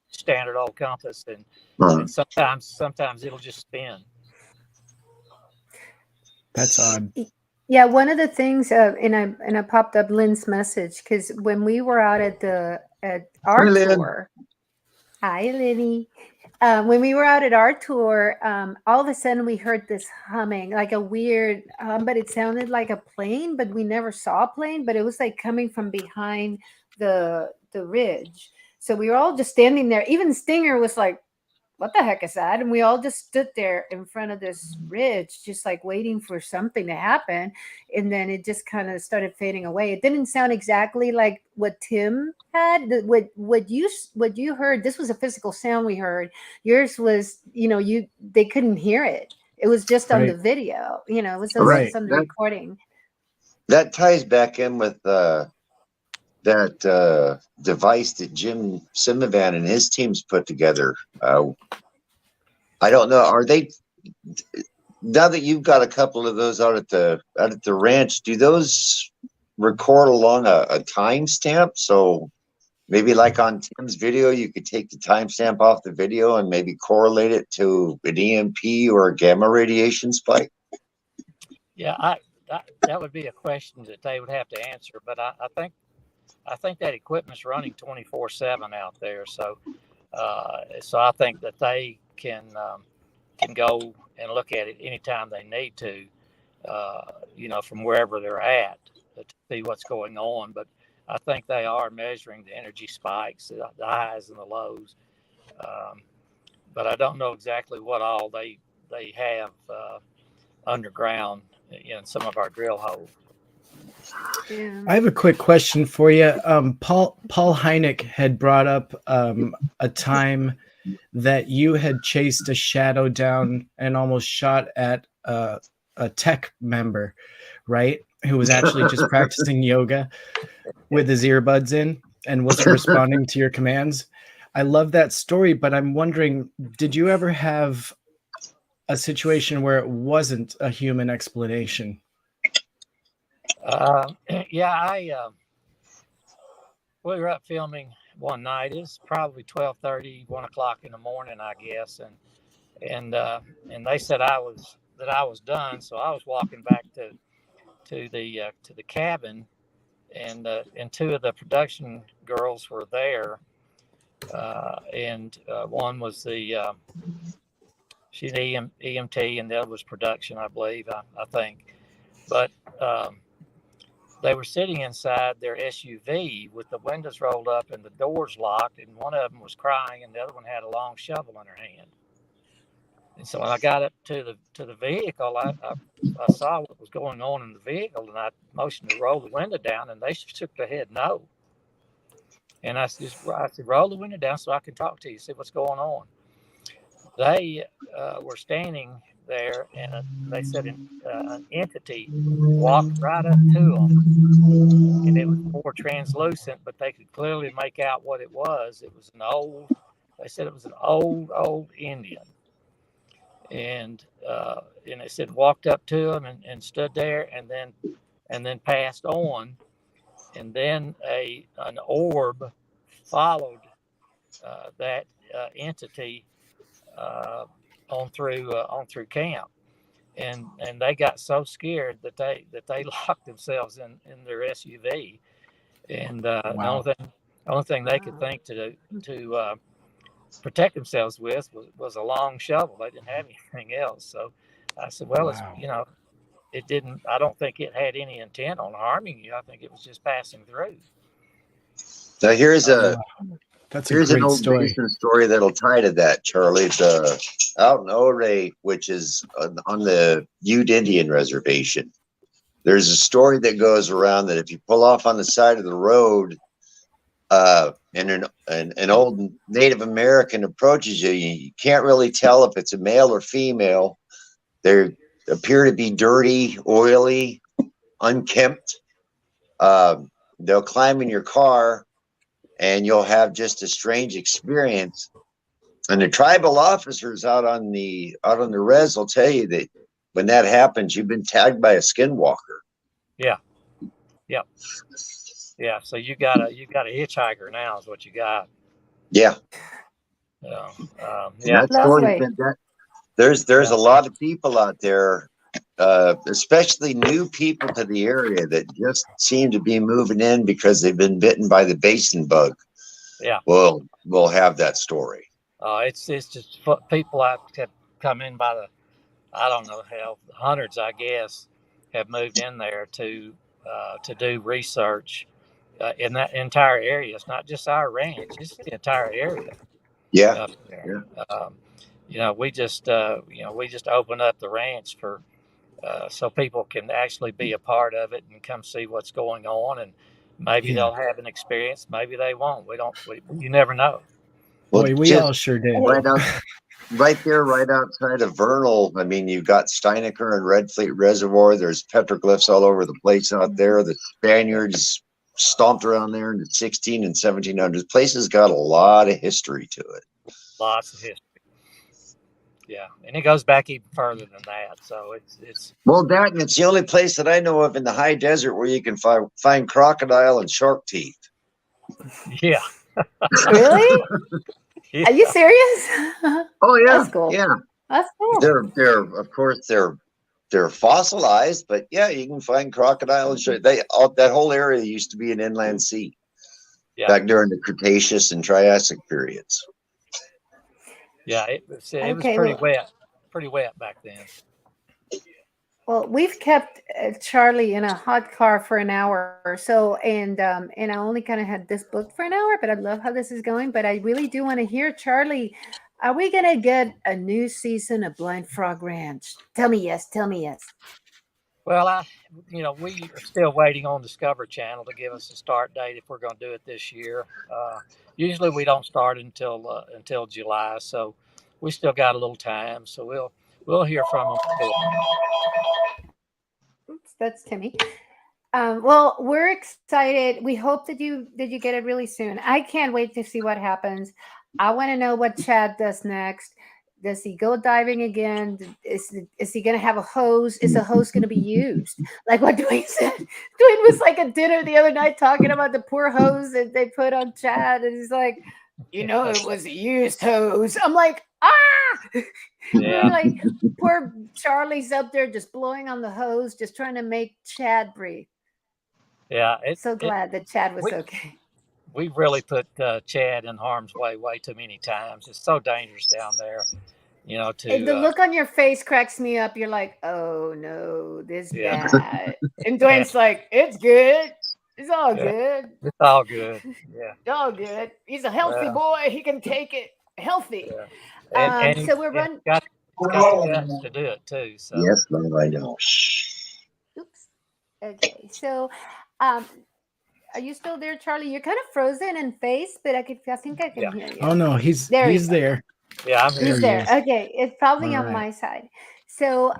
standard old compass, and sometimes it'll just spin. That's odd. Yeah, one of the things, and I popped up Lynn's message, because when we were out at our tour, hi Lenny. When we were out at our tour, all of a sudden we heard this humming, like a weird but it sounded like a plane, but we never saw a plane, but it was like coming from behind the ridge. So we were all just standing there. Even Stinger was like, what the heck is that? And we all just stood there in front of this ridge, just like waiting for something to happen. And then it just kind of started fading away. It didn't sound exactly like what Tim had. What you heard, this was a physical sound we heard. Yours was, they couldn't hear it. It was just on the video, it was just on the recording. That ties back in with that device that Jim Simovan and his teams put together. I don't know. Are they, now that you've got a couple of those out at the ranch, do those record along a timestamp? So maybe like on Tim's video, you could take the timestamp off the video and maybe correlate it to an EMP or a gamma radiation spike? Yeah, that would be a question that they would have to answer. But I think that equipment's running 24/7 out there. So I think that they can go and look at it anytime they need to, from wherever they're at to see what's going on. But I think they are measuring the energy spikes, the highs and the lows. But I don't know exactly what all they have underground in some of our drill holes. Yeah. I have a quick question for you. Paul Hynek had brought up a time that you had chased a shadow down and almost shot at a tech member, right? Who was actually just practicing yoga with his earbuds in and wasn't responding to your commands. I love that story, but I'm wondering, did you ever have a situation where it wasn't a human explanation? Yeah, we were up filming one night. It was probably 12:30, 1 o'clock in the morning, I guess, and they said I was done, so I was walking back to the cabin, and two of the production girls were there, and one was she's EMT, and the other was production, I believe, I think, but. They were sitting inside their SUV with the windows rolled up and the doors locked, and one of them was crying, and the other one had a long shovel in her hand. And so when I got up to the vehicle, I saw what was going on in the vehicle, and I motioned to roll the window down, and they shook their head no. And I said, roll the window down so I can talk to you, see what's going on. They were standing there, and they said an entity walked right up to them, and it was more translucent, but they could clearly make out what it was. It was they said it was an old Indian. And they said walked up to him and stood there, and then passed on, and then an orb followed that entity on through camp, and they got so scared that they locked themselves in their SUV, and Wow. the only thing they could think to protect themselves with was a long shovel. They didn't have anything else. So I said, well, Wow. it didn't. I don't think it had any intent on harming you. I think it was just passing through. Now here's That's a here's an great old story. Basin story that'll tie to that, Charlie. It's out in Ouray, which is on the Ute Indian Reservation. There's a story that goes around that if you pull off on the side of the road, and an old Native American approaches you, you can't really tell if it's a male or female. They appear to be dirty, oily, unkempt. They'll climb in your car, and you'll have just a strange experience. And the tribal officers out on the res will tell you that when that happens, you've been tagged by a skinwalker. Yeah. So you got a hitchhiker now is what you got. Yeah. Yeah. That story, there's a lot of people out there, especially new people to the area, that just seem to be moving in because they've been bitten by the basin bug. Yeah. We'll have that story. It's just people have come in by I don't know how, hundreds, I guess, have moved in there to do research in that entire area. It's not just our ranch; it's the entire area. Yeah. Up there. Yeah. We just open up the ranch for so people can actually be a part of it and come see what's going on, and maybe they'll have an experience, maybe they won't. You never know. Boy, we all sure did. Right there, right outside of Vernal. I mean, you've got Steinecker and Red Fleet Reservoir. There's petroglyphs all over the place out there. The Spaniards stomped around there in the 16 and 1700s. Place has got a lot of history to it. Lots of history. Yeah, and it goes back even further than that. So it's that, and it's the only place that I know of in the high desert where you can find crocodile and shark teeth. Yeah. Really? Yeah. Are you serious? Oh yeah, That's cool. yeah. That's cool. They're of course they're fossilized, but yeah, you can find crocodile and shark. That whole area used to be an inland sea back during the Cretaceous and Triassic periods. Yeah, it was pretty wet back then. Well, we've kept Charlie in a hot car for an hour or so, and I only kind of had this booked for an hour, but I love how this is going. But I really do want to hear, Charlie, are we going to get a new season of Blind Frog Ranch? Tell me yes. Tell me yes. Well, we are still waiting on Discovery Channel to give us a start date if we're going to do it this year. Usually we don't start until July, so we still got a little time. So we'll hear from them. Oops, that's Timmy. Well, we're excited. We hope that you get it really soon. I can't wait to see what happens. I want to know what Chad does next. Does he go diving again? Is he going to have a hose? Is the hose going to be used? Like what Dwayne said. Dwayne was like at dinner the other night talking about the poor hose that they put on Chad. And he's like, it was a used hose. I'm like, Yeah. Like poor Charlie's up there just blowing on the hose, just trying to make Chad breathe. Yeah. So glad that Chad was okay. We've really put Chad in harm's way too many times. It's so dangerous down there, the look on your face cracks me up. You're like, oh no, this bad. And Dwayne's like, it's good. It's all good. It's all good. Yeah. It's all good. He's a healthy boy. He can take it. Healthy. Yeah. And so we're running. got the guts to do it too. So Yes, no, I know. Shh. Oops. Okay. So, um, are you still there, Charlie? You're kind of frozen in face, but I think I can yeah, hear Oh you. no, he's There you he's go. there. yeah, I'm There He's here. he there. is. Okay. It's probably All on right. my side. So,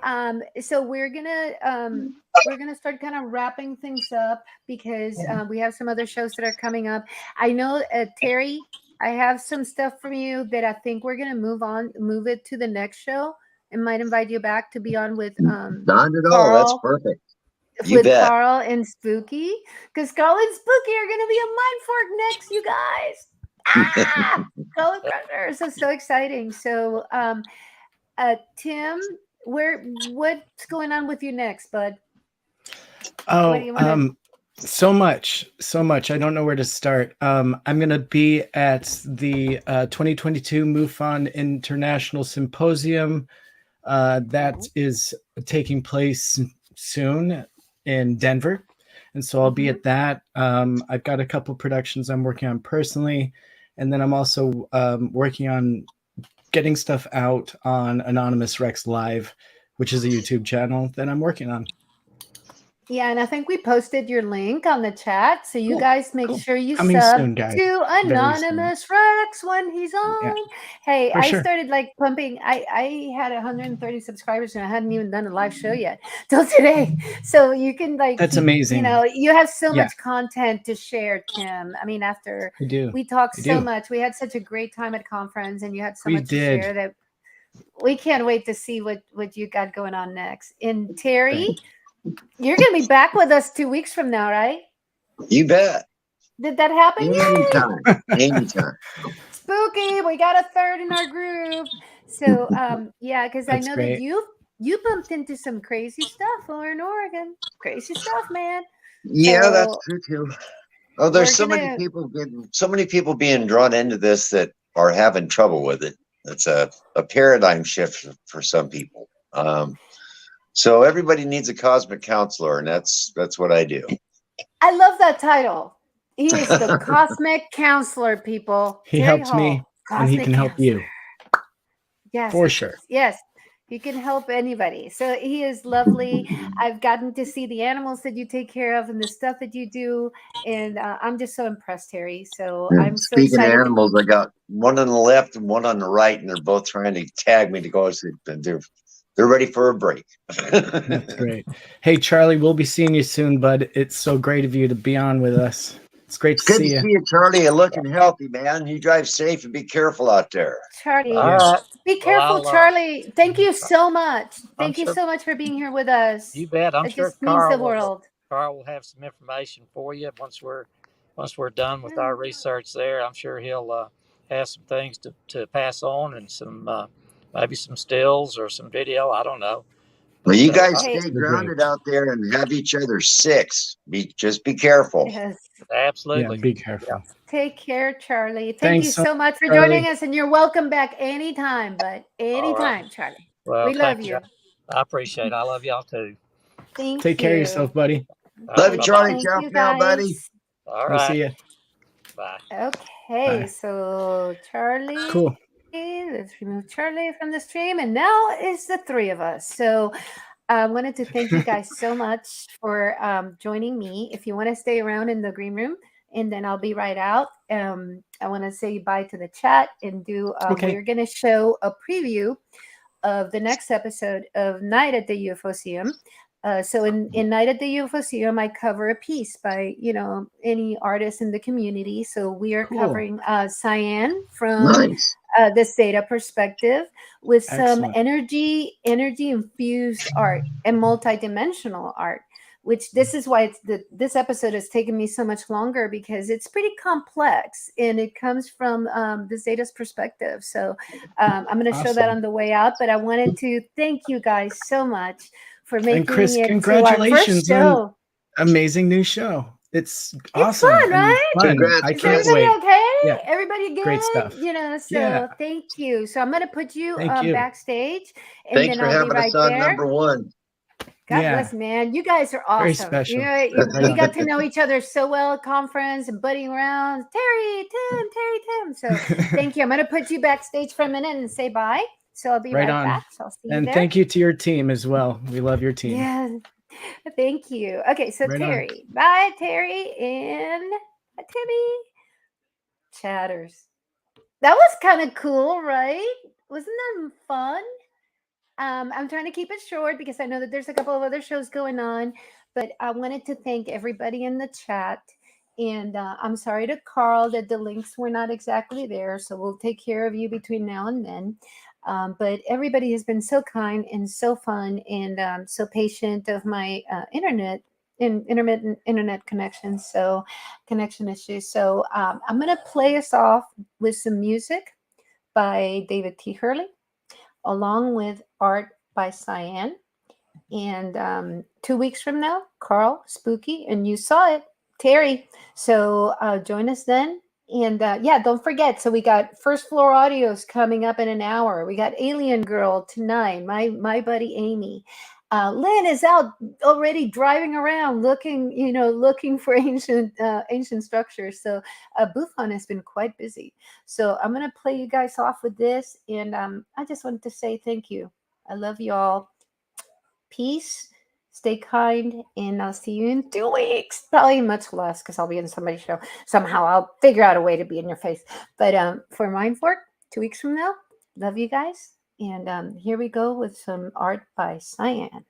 so we're gonna start kind of wrapping things up because we have some other shows that are coming up. I know, Terry, I have some stuff from you that I think we're gonna move it to the next show, and might invite you back to be on Not at all. That's Carl perfect. You with bet. Carl and Spooky, because Carl and Spooky are gonna be a mind fork next, you guys. Ah, Color Crusher. So exciting. So, Tim, what's going on with you next, bud? What do Oh, you want to? so much. I don't know where to start. I'm gonna be at the 2022 MUFON International Symposium. That is taking place soon in Denver, and so I'll be Mhm. at that. I've got a couple productions I'm working on personally, and then I'm also working on getting stuff out on Anonymous Rex Live, which is a YouTube channel that I'm working on. Yeah, and I think we posted your link on the chat, so you Cool, guys make cool. sure you Coming sub soon, guys. to Very soon. Anonymous Rex when he's Yeah, on. Hey, for I sure. started like pumping. I had 130 subscribers and I hadn't even done a live show yet till today. So you can like That's keep, amazing. you have so Yeah, much content to share, Tim. I mean, after I do. we talked I so do. much, we had such a great time at conference, and you had so We much to share did. that we can't wait to see what you got going on next. And Terry, Great. you're gonna be back with us 2 weeks from now, right? You bet. Did that happen? Yay! Anytime. Anytime. Spooky. We got a third in our group. So yeah, because I That's know that great. you bumped into some crazy stuff over in Oregon. Crazy stuff, man. Yeah, that's So true too. Oh, there's we're gonna so many people being drawn into this that are having trouble with it. It's a paradigm shift for some people. So everybody needs a cosmic counselor, and that's what I do. I love that title. He is the cosmic counselor, people. He Terry helped me, Hall, and he cosmic can help counselor. you Yes, for yes, sure. yes, yes. He can help anybody. So he is lovely. I've gotten to see the animals that you take care of and the stuff that you do, and I'm just so impressed, Harry. So And I'm so speaking of excited. animals, I got one on the left and one on the right, and they're both trying to tag me to go. So they're ready for a break. That's great. Hey, Charlie, we'll be seeing you soon, bud. It's so great of you to be on with us. It's great to Good see to you. see you, Charlie. You're looking healthy, man. You drive safe and be careful out there. Charlie, all Yeah. right. be Well, careful, Charlie. Thank you so much. I'm Thank you sure so much for being here with us. you bet. I'm It sure just means the world. Carl will have some information for you once we're done with our research there. I'm sure he'll have some things to pass on and some maybe some stills or some video. I don't know. Well, But you guys Hey, stay You're great. grounded out there and have each other six. Just be careful. yes. Yeah, absolutely. be Yeah. careful. Take care, Charlie. Thank Thanks you so so much, much for Charlie. joining us, and you're welcome back anytime, bud. All right. Anytime, Charlie. Well, We love thank you. you. I appreciate it. I love y'all too. Thank Take care of you. yourself, buddy. All Love right. you, Bye Charlie. bye. Thank Ciao, you, ciao, buddy. guys. All We'll see right. you. Bye. Okay, Bye. so Charlie, Cool. let's remove Charlie from the stream, and now it's the three of us. So I wanted to thank you guys so much for joining me. If you want to stay around in the green room, and then I'll be right out. I want to say bye to the chat and do. Okay. We're going to show a preview of the next episode of Night at the UFOceum. So in Night at the UFOceum, I cover a piece by any artist in the community. So we are Cool. covering Cyan from Nice. the Zeta perspective with some Excellent. energy infused art and multidimensional art. Which this is why this episode has taken me so much longer, because it's pretty complex and it comes from the Zeta's perspective. So I'm going to show that Awesome. on the way out. But I wanted to thank you guys so much for making And Chris, it to our first congratulations on show. amazing new show. It's It's awesome. fun, and right? Fun. Congrats, I Is can't everybody wait. okay? Yeah. Everybody good? Great stuff. So Yeah. thank you. So I'm going to put you Thank you. backstage, and Thanks then for I'll be having right us on there. number one. God Yeah. bless, man. You guys are Very awesome. special. We Yeah. got to know each other so well at conference and buddying around. Terry, Tim. So thank you. I'm going to put you backstage for a minute and say bye. So I'll be Right right on. back. So I'll see you And there. thank you to your team as well. We love your team. Yeah. Thank you. Okay, so Right on. Terry. Bye, Terry. And Timmy. Chatters. That was kind of cool, right? Wasn't that fun? I'm trying to keep it short because I know that there's a couple of other shows going on, but I wanted to thank everybody in the chat. And I'm sorry to Carl that the links were not exactly there. So we'll take care of you between now and then. But everybody has been so kind and so fun and so patient of my intermittent internet connections, so connection issues. So I'm going to play us off with some music by David T. Hurley, along with art by Cyan. And 2 weeks from now, Carl, Spooky, and you saw it, Terry. So join us then. And yeah, don't forget. So we got First Floor Audios coming up in an hour. We got Alien Girl tonight. My buddy Amy. Lynn is out already driving around looking for ancient structures. So Buffon has been quite busy. So I'm gonna play you guys off with this, and I just wanted to say thank you. I love you all. Peace. Stay kind, and I'll see you in 2 weeks. Probably much less because I'll be in somebody's show. Somehow I'll figure out a way to be in your face. But for Mindforked, 2 weeks from now, love you guys. And here we go with some art by Cyan.